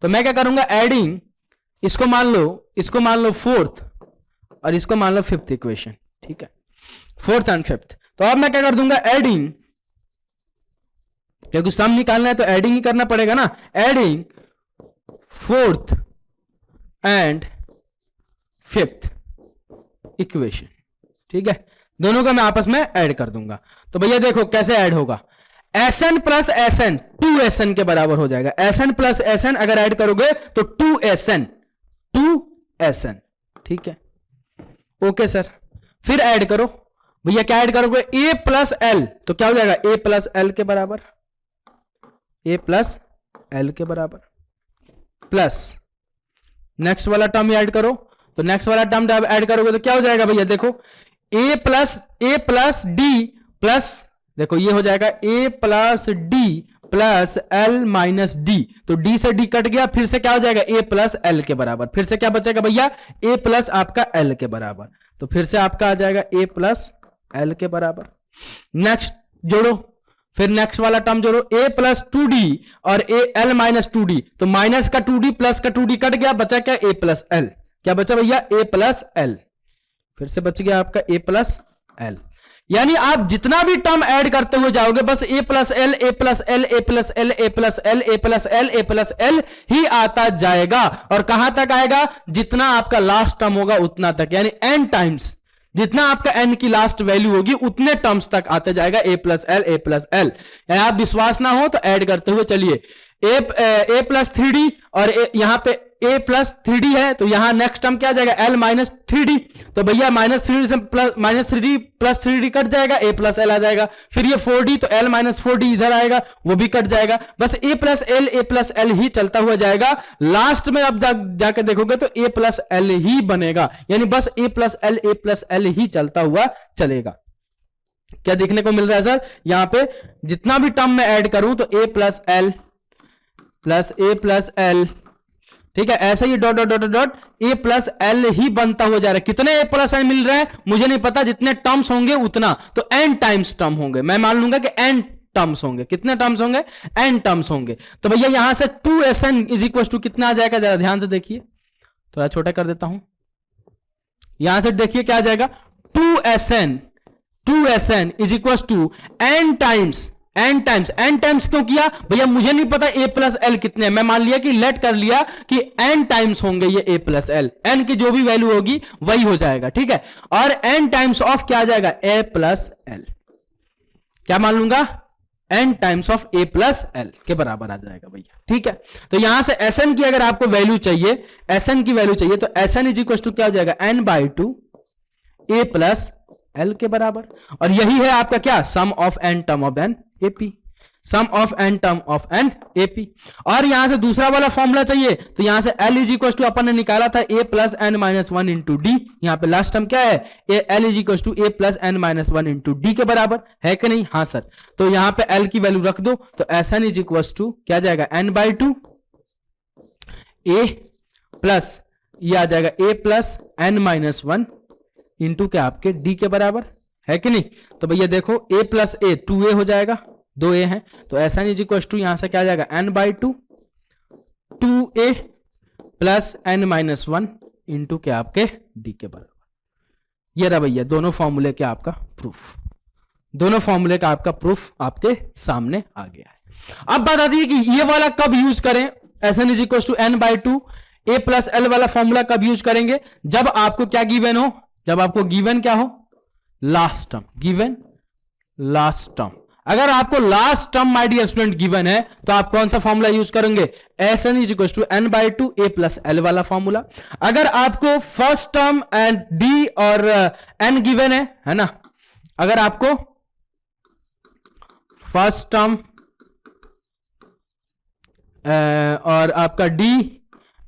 तो मैं क्या करूंगा, एडिंग, इसको मान लो फोर्थ और इसको मान लो फिफ्थ इक्वेशन, ठीक है, फोर्थ एंड फिफ्थ। तो अब मैं क्या कर दूंगा, एडिंग, क्योंकि सम निकालना है तो एडिंग ही करना पड़ेगा ना, adding fourth and fifth equation, ठीक है। दोनों को मैं आपस में ऐड कर दूंगा। तो भैया देखो कैसे ऐड होगा, Sn प्लस Sn 2Sn के बराबर हो जाएगा। Sn प्लस Sn अगर ऐड करोगे तो 2Sn, ठीक है। ओके सर, फिर ऐड करो भैया, क्या ऐड करोगे, a प्लस एल, तो क्या हो जाएगा a प्लस एल के बराबर, a प्लस एल के बराबर, प्लस नेक्स्ट वाला टर्म ऐड करो। तो नेक्स्ट वाला टर्म ऐड करोगे तो क्या हो जाएगा भैया, देखो a प्लस डी प्लस, देखो ये हो जाएगा a plus D plus L minus D, तो d से d कट गया, फिर से क्या हो जाएगा a प्लस एल के बराबर, फिर से क्या बचेगा भैया a प्लस आपका l के बराबर, तो फिर से आपका आ जाएगा a प्लस एल के बराबर। नेक्स्ट जोड़ो, फिर नेक्स्ट वाला टर्म जोड़ो, a प्लस 2d और a l माइनस 2d, तो माइनस का 2d प्लस का 2d कट गया, बचा क्या a प्लस एल, क्या बचा भैया a प्लस एल, फिर से बच गया आपका a प्लस एल। यानी आप जितना भी टर्म ऐड करते हुए जाओगे बस a plus L, a plus L, a plus L, a plus L, a plus L, a plus L ही आता जाएगा। और कहां तक आएगा, जितना आपका लास्ट टर्म होगा उतना तक, यानी n टाइम्स, जितना आपका n की लास्ट वैल्यू होगी उतने टर्म्स तक आते जाएगा a plus L, a plus L. आप विश्वास ना हो तो ऐड करते हुए चलिए, a प्लस 3d और यहां पे a प्लस 3d है, तो यहां नेक्स्ट टर्म क्या आ जाएगा l माइनस 3d, तो भैया माइनस 3d से minus 3d plus 3d cut जाएगा, a प्लस एल आ जाएगा। फिर ये 4d, तो l माइनस 4d इधर आएगा, वो भी कट जाएगा। बस a प्लस एल ही चलता हुआ जाएगा। लास्ट में अब जाके देखोगे तो a प्लस एल ही बनेगा, यानी बस a प्लस एल ही चलता हुआ चलेगा। क्या देखने को मिल रहा है सर, यहां पे जितना भी टर्म में ऐड करूं तो a प्लस एल, ठीक है, ऐसे ही dot dot dot dot a plus L ही बनता हुआ जा रहा है। कितने a प्लस एल मिल रहे हैं मुझे नहीं पता, जितने टर्म्स होंगे उतना, तो n टाइम्स टर्म होंगे, मैं मान लूंगा कि n टर्म्स होंगे। कितने टर्म्स होंगे, n टर्म्स होंगे। तो भैया यहां से 2Sn इज इक्वल टू कितना आ जाएगा, जरा ध्यान से देखिए, थोड़ा छोटा कर देता हूं, यहां से देखिए क्या आ जाएगा, 2Sn is equal to n times क्यों किया भैया, मुझे नहीं पता a प्लस एल कितने, मैं मान लिया कि लेट कर लिया कि n टाइम्स होंगे ये a प्लस एल, n की जो भी वैल्यू होगी वही हो जाएगा, ठीक है। और n टाइम्स ऑफ क्या आ जाएगा, a प्लस एल, क्या मान लूंगा, n times of a plus L के बराबर आ जाएगा भैया, ठीक है। तो यहां से Sn की अगर आपको वैल्यू चाहिए, Sn की वैल्यू चाहिए, तो Sn इज इक्वल टू क्या हो जाएगा, n/2 a प्लस एल के बराबर। और यही है आपका क्या, sum of n term of an AP, sum of n term of an AP. और यहां से दूसरा वाला फॉर्मूला चाहिए, तो यहां से L इज इक्वल टू अपन ने निकाला था a plus N minus 1 into D, यहां पे लास्ट टर्म क्या है, L is equal to a plus N minus 1 into D के बराबर है कि नहीं, हाँ सर। तो यहां पे L की वैल्यू रख दो, तो Sn इज इक्वल टू क्या जाएगा, n/2 a प्लस ये आ जाएगा a plus N minus 1 into के आपके डी के बराबर है कि नहीं। तो भैया देखो a प्लस ए 2a हो जाएगा, 2a है, तो Sn इज इक्वल टू यहां से क्या आ जाएगा, n/2 2a plus N minus 1 into के आपके डी के बराबर। ये रहा भैया दोनों फॉर्मूले के आपका प्रूफ, दोनों फॉर्मूले का आपका प्रूफ आपके सामने आ गया है। अब बता दिए कि ये वाला कब यूज करें, Sn is equal to n/2 a plus L वाला फॉर्मूला कब यूज करेंगे, जब आपको क्या गिवन हो, जब आपको गिवन क्या हो, last term, given last term. अगर आपको last term my dear student given है तो आप कौन सा फॉर्मूला यूज करेंगे, Sn is equal to n/2 a plus L वाला फॉर्मूला। अगर आपको फर्स्ट टर्म एंड d और n गिवन है ना, अगर आपको फर्स्ट टर्म और आपका d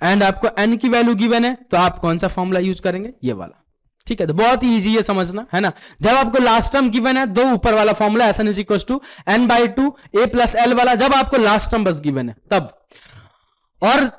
एंड आपको n की वैल्यू गिवन है, तो आप कौन सा फॉर्मूला यूज करेंगे, ये वाला, ठीक है। तो बहुत ही इजी है समझना, है ना। जब आपको लास्ट टर्म गिवन है, दो ऊपर वाला formula Sn is equal to n/2 a plus L वाला, जब आपको लास्ट टर्म बस गिवन है तब। और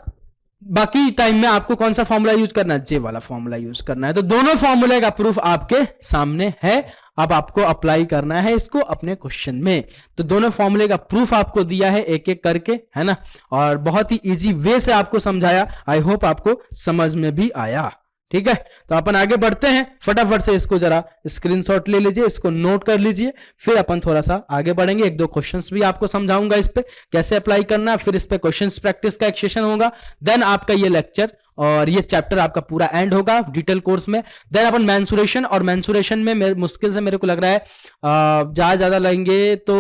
बाकी टाइम में आपको कौन सा फॉर्मूला यूज करना है, जे वाला फॉर्मूला यूज करना है। तो दोनों फॉर्मूले का प्रूफ आपके सामने है, अब आपको अप्लाई करना है इसको अपने क्वेश्चन में। तो दोनों फॉर्मूले का प्रूफ आपको दिया है एक एक करके, है ना, और बहुत ही इजी वे से आपको समझाया। आई होप आपको समझ में भी आया, ठीक है। तो अपन आगे बढ़ते हैं, फटाफट से इसको जरा स्क्रीनशॉट ले लीजिए, इसको नोट कर लीजिए, फिर अपन थोड़ा सा आगे बढ़ेंगे। एक दो क्वेश्चंस भी आपको समझाऊंगा इस पे कैसे अप्लाई करना, फिर इस पे क्वेश्चंस प्रैक्टिस का एक सेशन होगा, देन आपका ये लेक्चर और ये चैप्टर आपका पूरा एंड होगा डिटेल कोर्स में। देन अपन मेंसुरेशन, और मेंसुरेशन में मुश्किल से मेरे को लग रहा है ज्यादा लगेंगे तो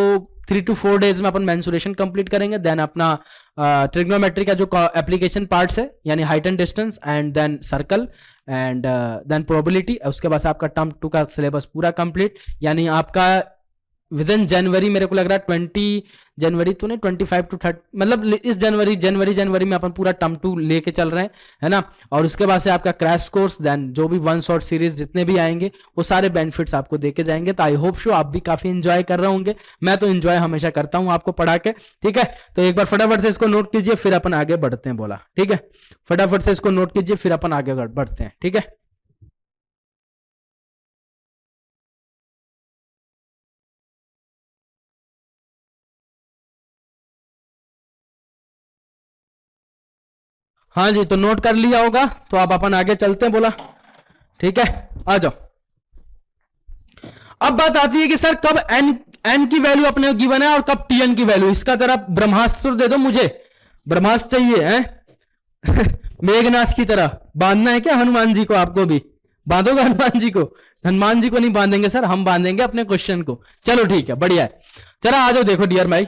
3 to 4 डेज में अपन मेंसुरेशन कंप्लीट करेंगे। देन अपना ट्रिग्नोमेट्री का जो एप्लीकेशन पार्ट्स है यानी height and distance and then circle and then probability, उसके बाद आपका टर्म 2 का सिलेबस पूरा कंप्लीट, यानी आपका विद इन जनवरी मेरे को लग रहा है 20 जनवरी तो नहीं 25 to 30, मतलब इस जनवरी में अपन पूरा टर्म 2 लेके चल रहे हैं, है ना। और उसके बाद से आपका क्रैश कोर्स, देन जो भी वन शॉट सीरीज जितने भी आएंगे वो सारे बेनिफिट्स आपको देके जाएंगे। तो आई होप शो आप भी काफी एंजॉय कर रहे होंगे, मैं तो एंजॉय हमेशा करता हूं आपको पढ़ा के, ठीक है। तो एक बार फटाफट से इसको नोट कीजिए फिर अपन आगे बढ़ते हैं, बोला ठीक है। फटाफट से इसको नोट कीजिए फिर अपन आगे बढ़ते हैं, ठीक है। हाँ जी, तो नोट कर लिया होगा, तो आप अपन आगे चलते हैं, बोला ठीक है। आ जाओ। अब बात आती है कि सर कब एन की वैल्यू अपने गिवन है और कब टीएन की वैल्यू, इसका जरा ब्रह्मास्त्र दे दो मुझे, ब्रह्मास्त्र चाहिए है मेघनाथ की तरह बांधना है क्या हनुमान जी को, आपको भी बांधोगे हनुमान जी को? हनुमान जी को नहीं बांधेंगे सर, हम बांधेंगे अपने क्वेश्चन को। चलो ठीक है, बढ़िया है। जरा आ जाओ, देखो डियर माय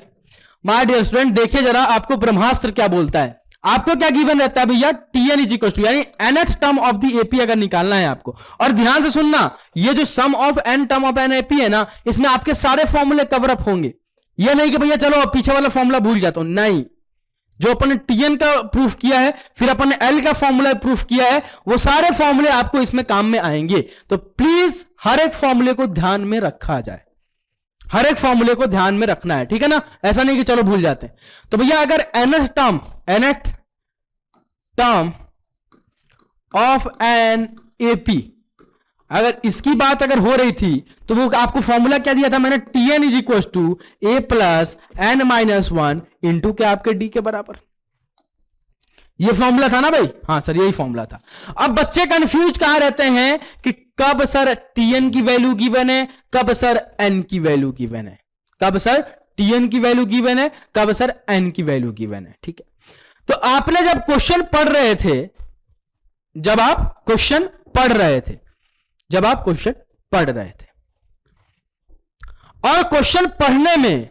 डियर स्टूडेंट, देखिए जरा आपको ब्रह्मास्त्र क्या बोलता है। आपको क्या गिवन रहता है भैया, टीएन इज इक्वल टू, यानी nth term of the AP अगर निकालना है आपको। और ध्यान से सुनना, ये जो sum of N term of an AP है ना, इसमें आपके सारे फॉर्मूले कवर अप होंगे। ये नहीं कि भैया चलो पीछे वाला फॉर्मूला भूल जाता हूं, नहीं। जो अपन ने टीएन का प्रूफ किया है, फिर अपन ने एल का फॉर्मूला प्रूफ किया है, वो सारे फॉर्मूले आपको इसमें काम में आएंगे। तो प्लीज हर एक फॉर्मूले को ध्यान में रखा जाए, हर एक फॉर्मूले को ध्यान में रखना है, ठीक है ना। ऐसा नहीं कि चलो भूल जाते हैं। तो भैया अगर nth term of an AP, अगर इसकी बात अगर हो रही थी तो वो आपको फॉर्मूला क्या दिया था मैंने, TN is equal to A plus N minus 1 into के आपके डी के बराबर। ये फॉर्मूला था ना भाई, हाँ सर यही फॉर्मूला था। अब बच्चे कंफ्यूज कहां रहते हैं कि कब सर टीएन की वैल्यू गिवन है, कब सर एन की वैल्यू गिवन है, कब सर टीएन की वैल्यू गिवन है, कब सर एन की वैल्यू गिवन है, ठीक है। तो आपने जब क्वेश्चन पढ़ रहे थे, जब आप क्वेश्चन पढ़ रहे थे, जब आप क्वेश्चन पढ़ रहे थे, और क्वेश्चन पढ़ने में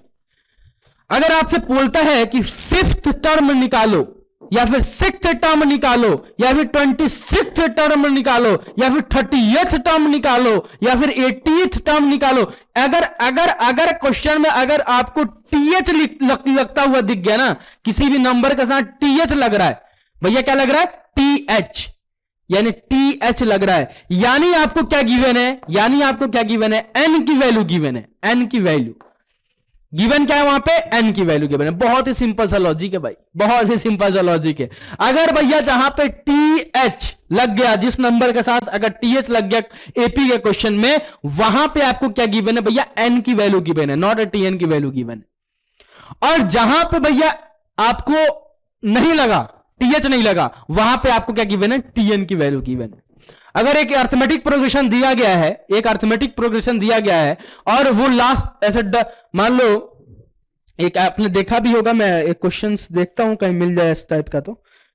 अगर आपसे बोलता है कि 5th टर्म निकालो या फिर 6th टर्म निकालो या फिर 26th टर्म निकालो या फिर 30th टर्म निकालो या फिर 80th टर्म निकालो, अगर अगर अगर क्वेश्चन में अगर आपको टीएच लगता हुआ दिख गया ना, किसी भी नंबर के साथ टीएच लग रहा है, भैया क्या लग रहा है, टीएच, यानी टीएच लग रहा है, यानी आपको क्या गिवन है, यानी आपको क्या गिवन है, एन की वैल्यू गिवन है, एन की वैल्यू गिवन क्या है वहां पे, एन की वैल्यू गिवन है। बहुत ही सिंपल सा लॉजिक है भाई, बहुत ही सिंपल सा लॉजिक है। अगर भैया जहां पे टीएच लग गया, जिस नंबर के साथ अगर टीएच लग गया एपी के क्वेश्चन में, वहां पे आपको क्या गिवन है भैया, एन की वैल्यू गिवन है, नॉट ए टीएन की वैल्यू गिवन है। और जहां पे भैया आपको नहीं लगा, टीएच नहीं लगा, वहां पे आपको क्या गिवन है, टीएन की वैल्यू गिवन है। अगर एक अर्थमेटिक प्रोग्रेशन दिया गया है, एक अर्थमेटिक प्रोग्रेशन दिया गया है और वो लास्ट ऐसे मान लो, एक आपने देखा भी होगा, मैं एक क्वेश्चंस देखता हूं कहीं मिल जाए इस टाइप का, तो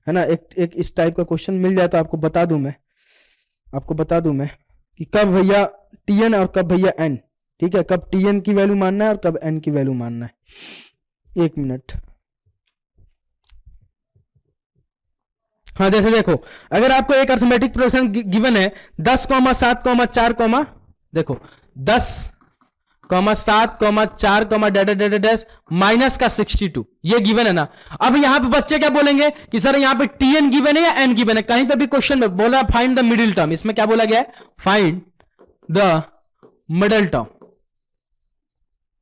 है ना, एक इस टाइप का क्वेश्चन मिल जाए तो आपको बता दूं मैं, आपको बता दूं मैं कि कब भैया टीएन और कब भैया एन, ठीक है, कब टीएन की वैल्यू मानना है और कब एन की वैल्यू मानना है। एक मिनट, हाँ जैसे देखो, अगर आपको एक अर्थमेटिक प्रोग्रेशन गिवन है 10,7,4, देखो 10,7,4 डैश माइनस का 62, ये गिवन है ना। अब यहां पे बच्चे क्या बोलेंगे कि सर यहां पे टीएन गिवन है या एन गिवन है, कहीं पे भी क्वेश्चन में बोला फाइंड द मिडिल टर्म, इसमें क्या बोला गया है, find the middle term,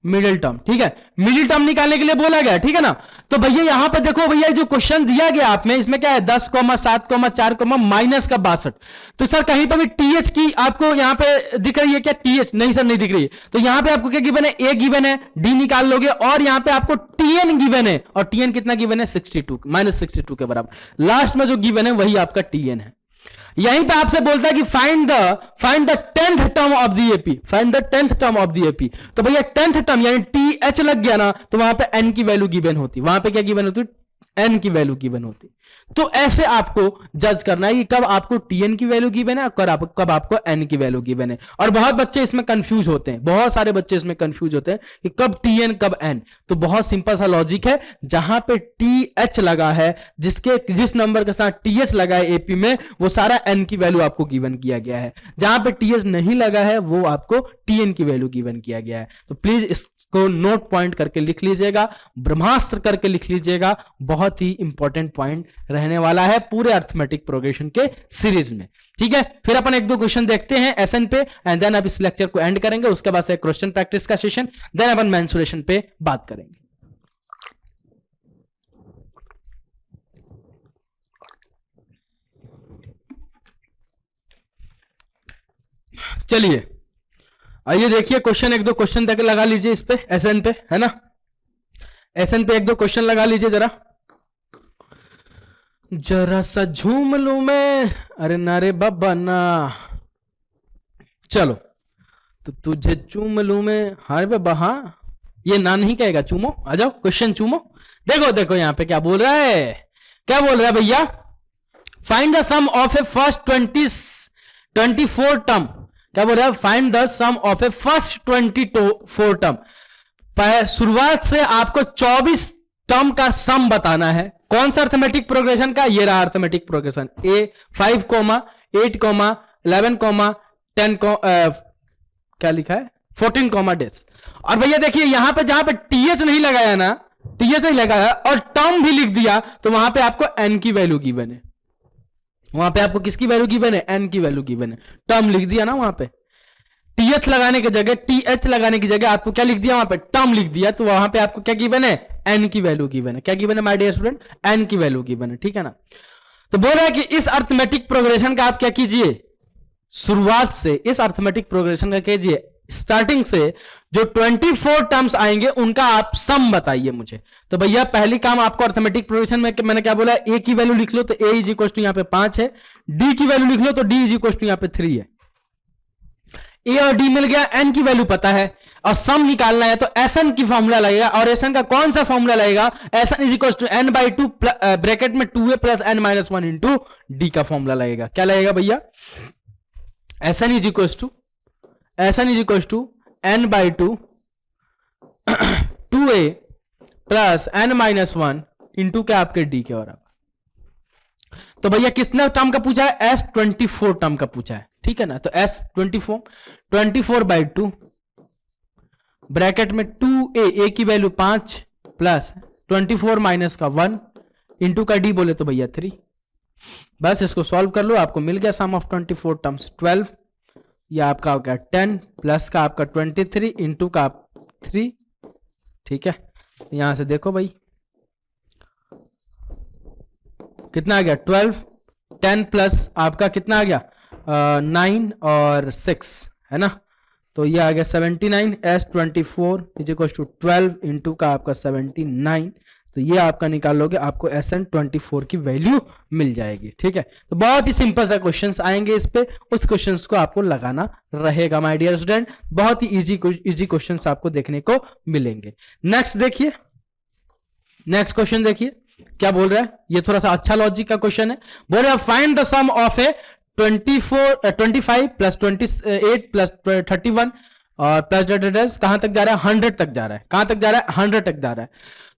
middle term, ठीक है, मिडिल टर्म निकालने के लिए बोला गया, ठीक है ना। तो भैया यहां पे देखो भैया जो क्वेश्चन दिया गया आप में, इसमें क्या है 10,7,4 माइनस का 62, तो सर कहीं पर भी टीएच की आपको यहां पे दिख रही है क्या, टीएच नहीं सर नहीं दिख रही है, तो यहां पे आपको क्या गिवन है, ए गिवन है, डी निकाल लोगे, और यहां पे आपको टीएन गिवन है, और टीएन कितना गिवन है, 62 -62 के बराबर, लास्ट में जो गिवन है वही आपका टीएन है। यहीं पे आपसे बोलता है कि find the 10th term of the AP, find the 10th term of the AP, तो भैया 10th टर्म यानी टीएच लग गया ना, तो वहां पे एन की वैल्यू गिवन होती, वहां पे क्या गिवन होती, एन की वैल्यू गिवन होती। तो ऐसे आपको जज करना है कि कब आपको टीएन की वैल्यू गिवन है और कब आपको एन की वैल्यू गिवन है। और बहुत बच्चे इसमें कंफ्यूज होते हैं, बहुत सारे बच्चे इसमें कंफ्यूज होते हैं कि कब टीएन कब एन। तो बहुत सिंपल सा लॉजिक है, जहां पे टीएच लगा है, जिस नंबर के साथ टीएच लगा है एपी में, वो सारा एन की वैल्यू आपको गिवन किया गया है। जहां पे टीएच नहीं लगा है वो आपको टीएन की वैल्यू गिवन किया गया है। तो प्लीज इसको नोट पॉइंट करके लिख लीजिएगा, ब्रह्मास्त्र करके लिख लीजिएगा, बहुत ही इंपॉर्टेंट पॉइंट रहने वाला है पूरे अर्थमेटिक प्रोग्रेशन के सीरीज में। ठीक है, फिर अपन एक दो क्वेश्चन देखते हैं एसएन पे एंड देन आप इस लेक्चर को एंड करेंगे। उसके बाद से क्वेश्चन प्रैक्टिस का सेशन, देन अपन मेंसुरेशन पे बात करेंगे। चलिए आइए देखिए क्वेश्चन, एक दो क्वेश्चन देकर लगा लीजिए इस पे एसएन पे, है ना। एसएन पे एक दो क्वेश्चन लगा लीजिए जरा सा झूम लूं मैं, अरे नारे बाबा ना, चलो तो तुझे चूम लूं मैं, हाँ बाबा हाँ, ये ना नहीं कहेगा, चूमो, आ जाओ क्वेश्चन चूमो। देखो देखो यहां पे क्या बोल रहा है, क्या बोल रहा है भैया, find the sum of A first 24 term. क्या बोल रहा है, find the sum of A first 24 term. शुरुआत से आपको 24 टर्म का सम बताना है। कौन सा अर्थमेटिक प्रोग्रेशन का, ये रहा अर्थमेटिक प्रोग्रेशन, ए 5, 8, 11, 10 क्या लिखा है 14, डेज। और भैया देखिए यहां पे जहां पे टीएच नहीं लगाया ना, टीएच नहीं लगाया और टर्म भी लिख दिया, तो वहां पे आपको एन की वैल्यू गिवन है। वहां पे आपको किसकी वैल्यू गिवन है, एन की वैल्यू गिवन है। टर्म लिख दिया ना वहां पे, टीएच लगाने की जगह, टीएच लगाने की जगह आपको क्या लिख दिया, वहां पे टर्म लिख दिया, तो वहां पे आपको क्या गिवन है, एन की वैल्यू गिवन है। क्या गिवन है माय डियर स्टूडेंट, एन की वैल्यू गिवन है, ठीक है ना। तो बोल रहा है कि इस अर्थमेटिक प्रोग्रेशन का आप क्या कीजिए, शुरुआत से इस अर्थमेटिक प्रोग्रेशन का कीजिए, स्टार्टिंग से जो 24 टर्म्स आएंगे उनका आप सम बताइए मुझे। तो भैया पहली काम आपको अर्थमेटिक प्रोग्रेशन में मैंने क्या बोला, ए की वैल्यू लिख लो, तो ए इज इक्वल टू यहां पे 5 है। डी की वैल्यू लिख लो, तो डी इज इक्वल टू यहां पे 3 है। ए और डी मिल गया, एन की वैल्यू पता है और सम निकालना है, तो एसएन की फॉर्मूला लगेगा। और एसएन का कौन सा फॉर्मूला लगेगा, SN is equal to N by 2 bracket में 2a plus N minus 1 into D का फॉर्मूला लगेगा। क्या लगेगा भैया, SN is equal to N by 2 2a plus N minus 1 into क्या आपके डी के बराबर। तो भैया किसने टर्म का पूछा है, एस 24 टर्म का पूछा है, ठीक है ना। तो एस 24 बाई 2 ब्रैकेट में 2a की वैल्यू 5 प्लस 24 माइनस का 1 इंटू का डी बोले तो भैया 3। बस इसको सॉल्व कर लो, आपको मिल गया सम ऑफ 24 टर्म्स 12, या आपका हो गया 10 प्लस का आपका 23 इंटू का 3, ठीक है। यहां से देखो भाई कितना आ गया 12, 10 प्लस आपका कितना आ गया 9 और 6 है ना, तो ये आ गया 79। S 24 is equal to 12 into का आपका 79, तो ये आपका निकाल लोगे, आपको एसएन 24 की वैल्यू मिल जाएगी, ठीक है। तो बहुत ही सिंपल सा क्वेश्चंस आएंगे इस पे, उस क्वेश्चंस को आपको लगाना रहेगा माय डियर स्टूडेंट। बहुत ही इजी क्वेश्चंस आपको देखने को मिलेंगे। नेक्स्ट देखिए, नेक्स्ट क्वेश्चन देखिए क्या बोल रहा है, ये थोड़ा सा अच्छा लॉजिक का क्वेश्चन है। बोल रहा है find the sum of A 25 plus 28 plus 31 और प्लस कहां तक जा रहा है, 100 तक जा रहा है। कहां तक जा रहा है, 100 तक जा रहा है।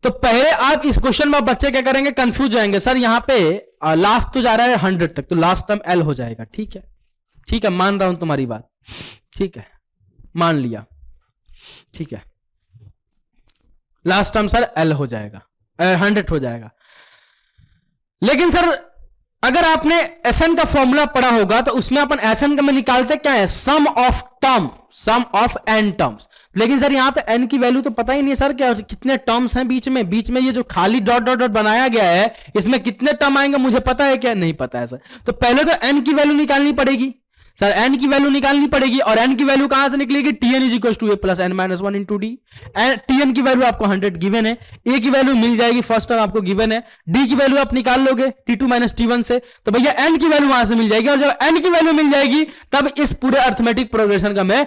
तो पहले आप इस क्वेश्चन में बच्चे क्या करेंगे, कंफ्यूज जाएंगे, सर यहां पे लास्ट तो जा रहा है 100 तक, तो लास्ट टर्म एल हो जाएगा, ठीक है, ठीक है, मान रहा हूं तुम्हारी बात, ठीक है, मान लिया, ठीक है, लास्ट टर्म सर एल हो जाएगा, 100 हो जाएगा। लेकिन सर अगर आपने एसएन का फॉर्मूला पढ़ा होगा तो उसमें अपन एसएन का में निकालते क्या है, sum of term, sum of n terms. लेकिन सर यहां पे एन की वैल्यू तो पता ही नहीं सर, क्या कितने टर्म्स हैं बीच में ये जो खाली डॉट डॉट डॉट बनाया गया है इसमें कितने टर्म आएंगे मुझे पता है क्या, नहीं पता है सर। तो पहले तो एन की वैल्यू निकालनी पड़ेगी, सर n की वैल्यू निकालनी पड़ेगी, और n की वैल्यू कहां से निकलेगी, tn is equal to a plus n minus 1 into D. tn की वैल्यू आपको 100 गिवन है, a की वैल्यू मिल जाएगी, फर्स्ट टर्म आपको गिवन है, d की वैल्यू आप निकाल लोगे t2 माइनस t1 से, तो भैया n की वैल्यू वहां से मिल जाएगी, और जब n की वैल्यू मिल जाएगी तब इस पूरे अर्थमेटिक प्रोग्रेशन का मैं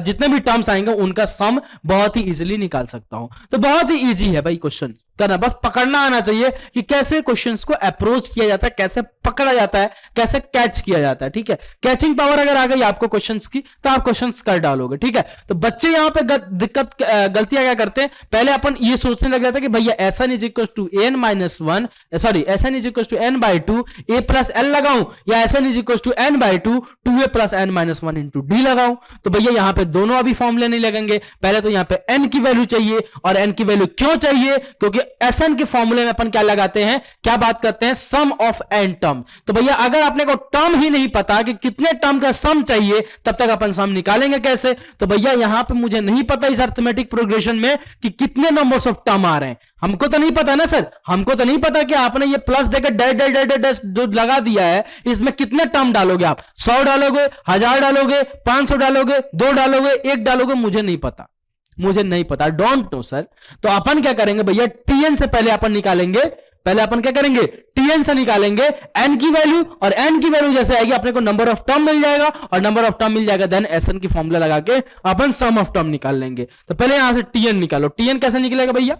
जितने भी टर्म्स आएंगे उनका सम बहुत ही इजीली निकाल सकता हूं। तो बहुत ही इजी है भाई क्वेश्चन करना, बस पकड़ना आना चाहिए कि कैसे क्वेश्चंस को अप्रोच किया जाता है, कैसे पकड़ा जाता है, कैसे कैच किया जाता है। ठीक है, कैचिंग पावर अगर आ गई आपको क्वेश्चंस की तो आप क्वेश्चंस कर डालोगे। ठीक है, तो बच्चे यहां पे गलतियां क्या करते हैं, पहले अपन ये सोचने लग जाता है कि भैया SN is equal to N minus 1, sorry SN is equal to N by 2 A plus L लगाऊं, या SN is equal to N by 2 2 A plus N minus 1 into D लगाऊं। तो भैया यहां पे दोनों अभी फॉर्मूले नहीं लगेंगे, पहले तो यहां पे एन की वैल्यू चाहिए, और एन की वैल्यू क्यों चाहिए, क्योंकि एसएन के फॉर्मूले में अपन क्या लगाते हैं, क्या बात करते हैं, सम ऑफ एन टर्म। तो भैया अगर आपने को टर्म ही नहीं पता कि कितने टर्म का सम चाहिए, तब तक अपन सम निकालेंगे कैसे। तो भैया यहां पे मुझे नहीं पता इस अर्थमेटिक प्रोग्रेशन में कि कितने नंबर्स ऑफ टर्म आ रहे हैं, हमको तो नहीं पता ना सर, हमको तो नहीं पता कि आपने ये प्लस देकर डैश जो लगा दिया है, इसमें कितने टर्म डालोगे आप, 100 डालोगे, 1000 डालोगे, 500 डालोगे, 2 डालोगे, 1 डालोगे, मुझे नहीं पता, मुझे नहीं पता, डोंट नो सर। तो अपन क्या करेंगे भैया, टीएन से पहले अपन निकालेंगे, पहले अपन क्या करेंगे, टीएन से निकालेंगे एन की वैल्यू, और एन की वैल्यू जैसे आएगी अपने को नंबर ऑफ टर्म मिल जाएगा, और नंबर ऑफ टर्म मिल जाएगा देन एसएन की फॉर्मूला लगा के अपन सम ऑफ टर्म निकाल लेंगे। तो पहले यहां से टीएन निकालो, टीएन कैसे निकलेगा भैया,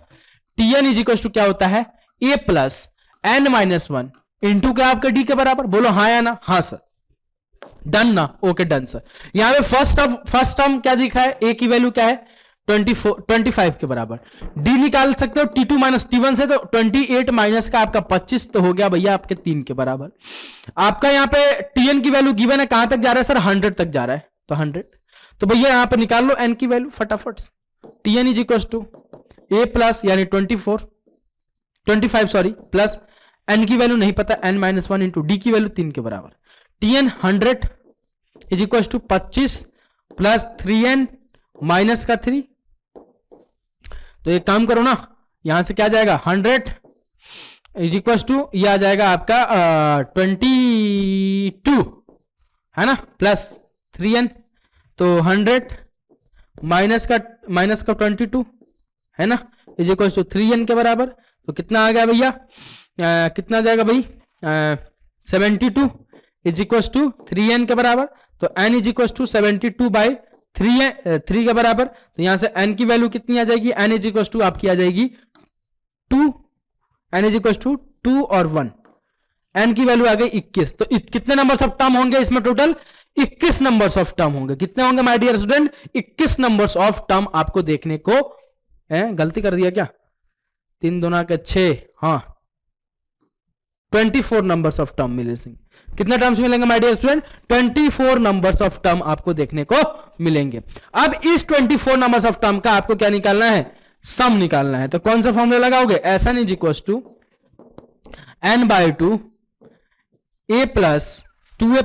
टीएन इज इक्वल टू क्या होता है, ए प्लस एन माइनस 1 इंटू क्या आपके डी के बराबर, बोलो हाँ या ना, हाँ सर, डन ना, ओके डन सर। यहां पे फर्स्ट टर्म क्या दिखा है, ए की वैल्यू क्या है 25 के बराबर, डी निकाल सकते हो t2 माइनस t1 से, तो 28 माइनस का आपका 25 तो हो गया भैया आपके 3 के बराबर। आपका यहां पे tn की वैल्यू गिवन है, कहां तक जा रहा है सर, 100 तक जा रहा है, तो 100, तो भैया यहां पे निकाल लो n की वैल्यू फटाफट, tn is equal to a plus यानी 25 सॉरी प्लस n की वैल्यू नहीं पता, n माइनस 1 इंटू डी की वैल्यू 3 के बराबर, tn 100 is equal to 25 plus 3n minus का 3। तो एक काम करो ना, यहां से क्या जाएगा 100 इज इक्वल टू ये आ जाएगा आपका 22 है ना, प्लस 3n, तो 100 माइनस का 22 है ना, इज इक्वल टू 3n के बराबर। तो कितना आ गया भैया, कितना आ जाएगा भाई 72 इज इक्वल टू 3n के बराबर, तो n is equal to 72 by 3 के बराबर। तो यहां से n की वैल्यू कितनी आ जाएगी, n इज इक्वल टू आपकी आ जाएगी 2, n इज इक्वल टू 2 और 1, n की वैल्यू आ गई 21। तो कितने नंबर्स ऑफ टर्म होंगे इसमें, टोटल 21 नंबर्स ऑफ टर्म होंगे। कितने होंगे my dear student, 21 numbers of term आपको देखने को गलती कर दिया क्या, 3 दूना के 6, हाँ 24 नंबर्स ऑफ टर्म मिले। कितने टर्म्स मिलेंगे my dear student, 24 numbers of term आपको देखने को मिलेंगे। अब इस 24 नंबर्स ऑफ टर्म का आपको क्या निकालना है, सम निकालना है। तो कौन सा फॉर्मूला लगाओगे, SN is equal to N by 2 A plus 2a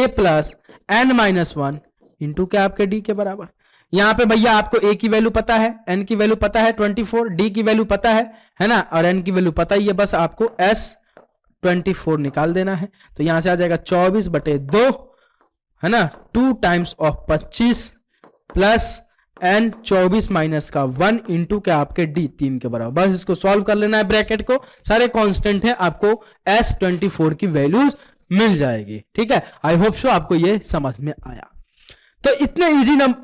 plus N minus 1 into क्या आपके डी के बराबर। यहां पे भैया आपको a की वैल्यू पता है, n की वैल्यू पता है 24, d की वैल्यू पता है ना, और n की वैल्यू पता ही है, बस आपको s24 निकाल देना है। तो यहां से आ जाएगा 24/2 है ना, 2 times of 25 plus n 24 minus का 1 इंटू क्या आपके d 3 के बराबर। बस इसको सॉल्व कर लेना है, ब्रैकेट को, सारे कांस्टेंट है, आपको s24 की वैल्यूज मिल जाएगी। ठीक है, आई होप सो आपको ये समझ में आया। तो इतने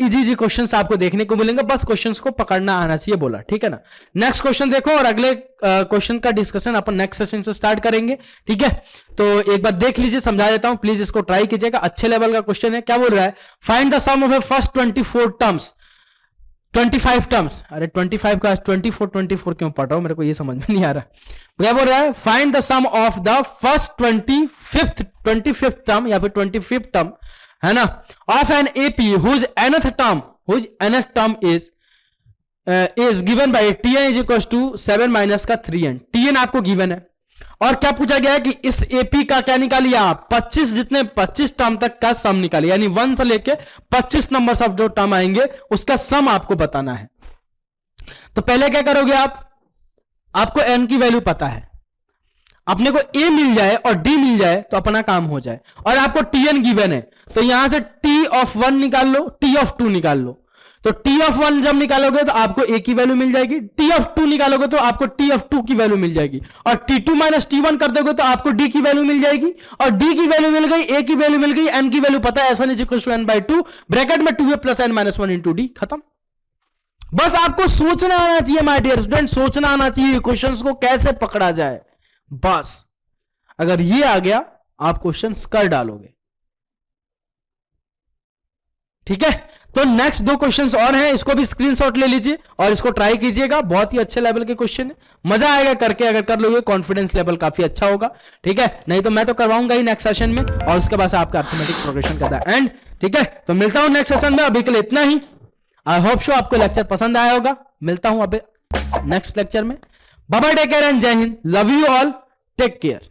इजी क्वेश्चंस आपको देखने को मिलेंगे, बस क्वेश्चंस को पकड़ना आना चाहिए, बोला ठीक है ना। नेक्स्ट क्वेश्चन देखो, और अगले क्वेश्चन का डिस्कशन अपन नेक्स्ट सेशन से स्टार्ट करेंगे। ठीक है, तो एक बार देख लीजिए, समझा देता हूं, प्लीज इसको ट्राई कीजिएगा, अच्छे लेवल का क्वेश्चन है। क्या बोल रहा है, find the sum of A first 24 terms 25 terms. अरे 25 का 24 क्यों पढ़ रहा हूं, मेरे को ये समझ में नहीं आ रहा। क्या बोल रहा है, find the sum of the first 25th term या फिर 25th टर्म है ना, of an AP whose nth term is given by tn is equal to 7 minus का 3n। tn आपको गिवन है, और क्या पूछा गया है कि इस एपी का क्या निकालिए आप, 25 टर्म तक का सम निकालिए, यानी 1 से लेके 25 नंबर्स ऑफ जो टर्म आएंगे उसका सम आपको बताना है। तो पहले क्या करोगे आप, आपको n की वैल्यू पता है, अपने को ए मिल जाए और डी मिल जाए तो अपना काम हो जाए। और आपको टीएन गिवन है तो यहां से टी ऑफ 1 निकाल लो, टी ऑफ 2 निकाल लो। तो टी ऑफ 1 जब निकालोगे तो आपको ए की वैल्यू मिल जाएगी, टी ऑफ 2 निकालोगे तो आपको टी ऑफ 2 की वैल्यू मिल जाएगी, और T2 माइनस T1 कर दोगे तो आपको डी की वैल्यू मिल जाएगी, और डी की वैल्यू मिल गई, ए की वैल्यू मिल गई, एन की वैल्यू पता है S is equal to N by 2, bracket में 2a plus N minus 1 into d, खत्म। बस आपको सोचना आना चाहिए माय डियर स्टूडेंट, सोचना आना चाहिए क्वेश्चंस को कैसे पकड़ा जाए। बस अगर ये आ गया आप क्वेश्चंस कर डालोगे। ठीक है, तो नेक्स्ट 2 क्वेश्चंस और हैं, इसको भी स्क्रीनशॉट ले लीजिए और इसको ट्राई कीजिएगा। बहुत ही अच्छे लेवल के क्वेश्चन है, मजा आएगा करके, अगर कर लोगे कॉन्फिडेंस लेवल काफी अच्छा होगा। ठीक है, नहीं तो मैं तो करवाऊंगा ही नेक्स्ट सेशन में, और उसके बाद आपका अर्थमेटिक प्रोग्रेशन करता है एंड। ठीक है, तो मिलता हूं नेक्स्ट सेशन में, अभी के लिए इतना ही। आई होप सो आपको लेक्चर पसंद आया होगा। मिलता हूं अभी नेक्स्ट लेक्चर में। Bye bye, take care and जय Hind, love you all, take care.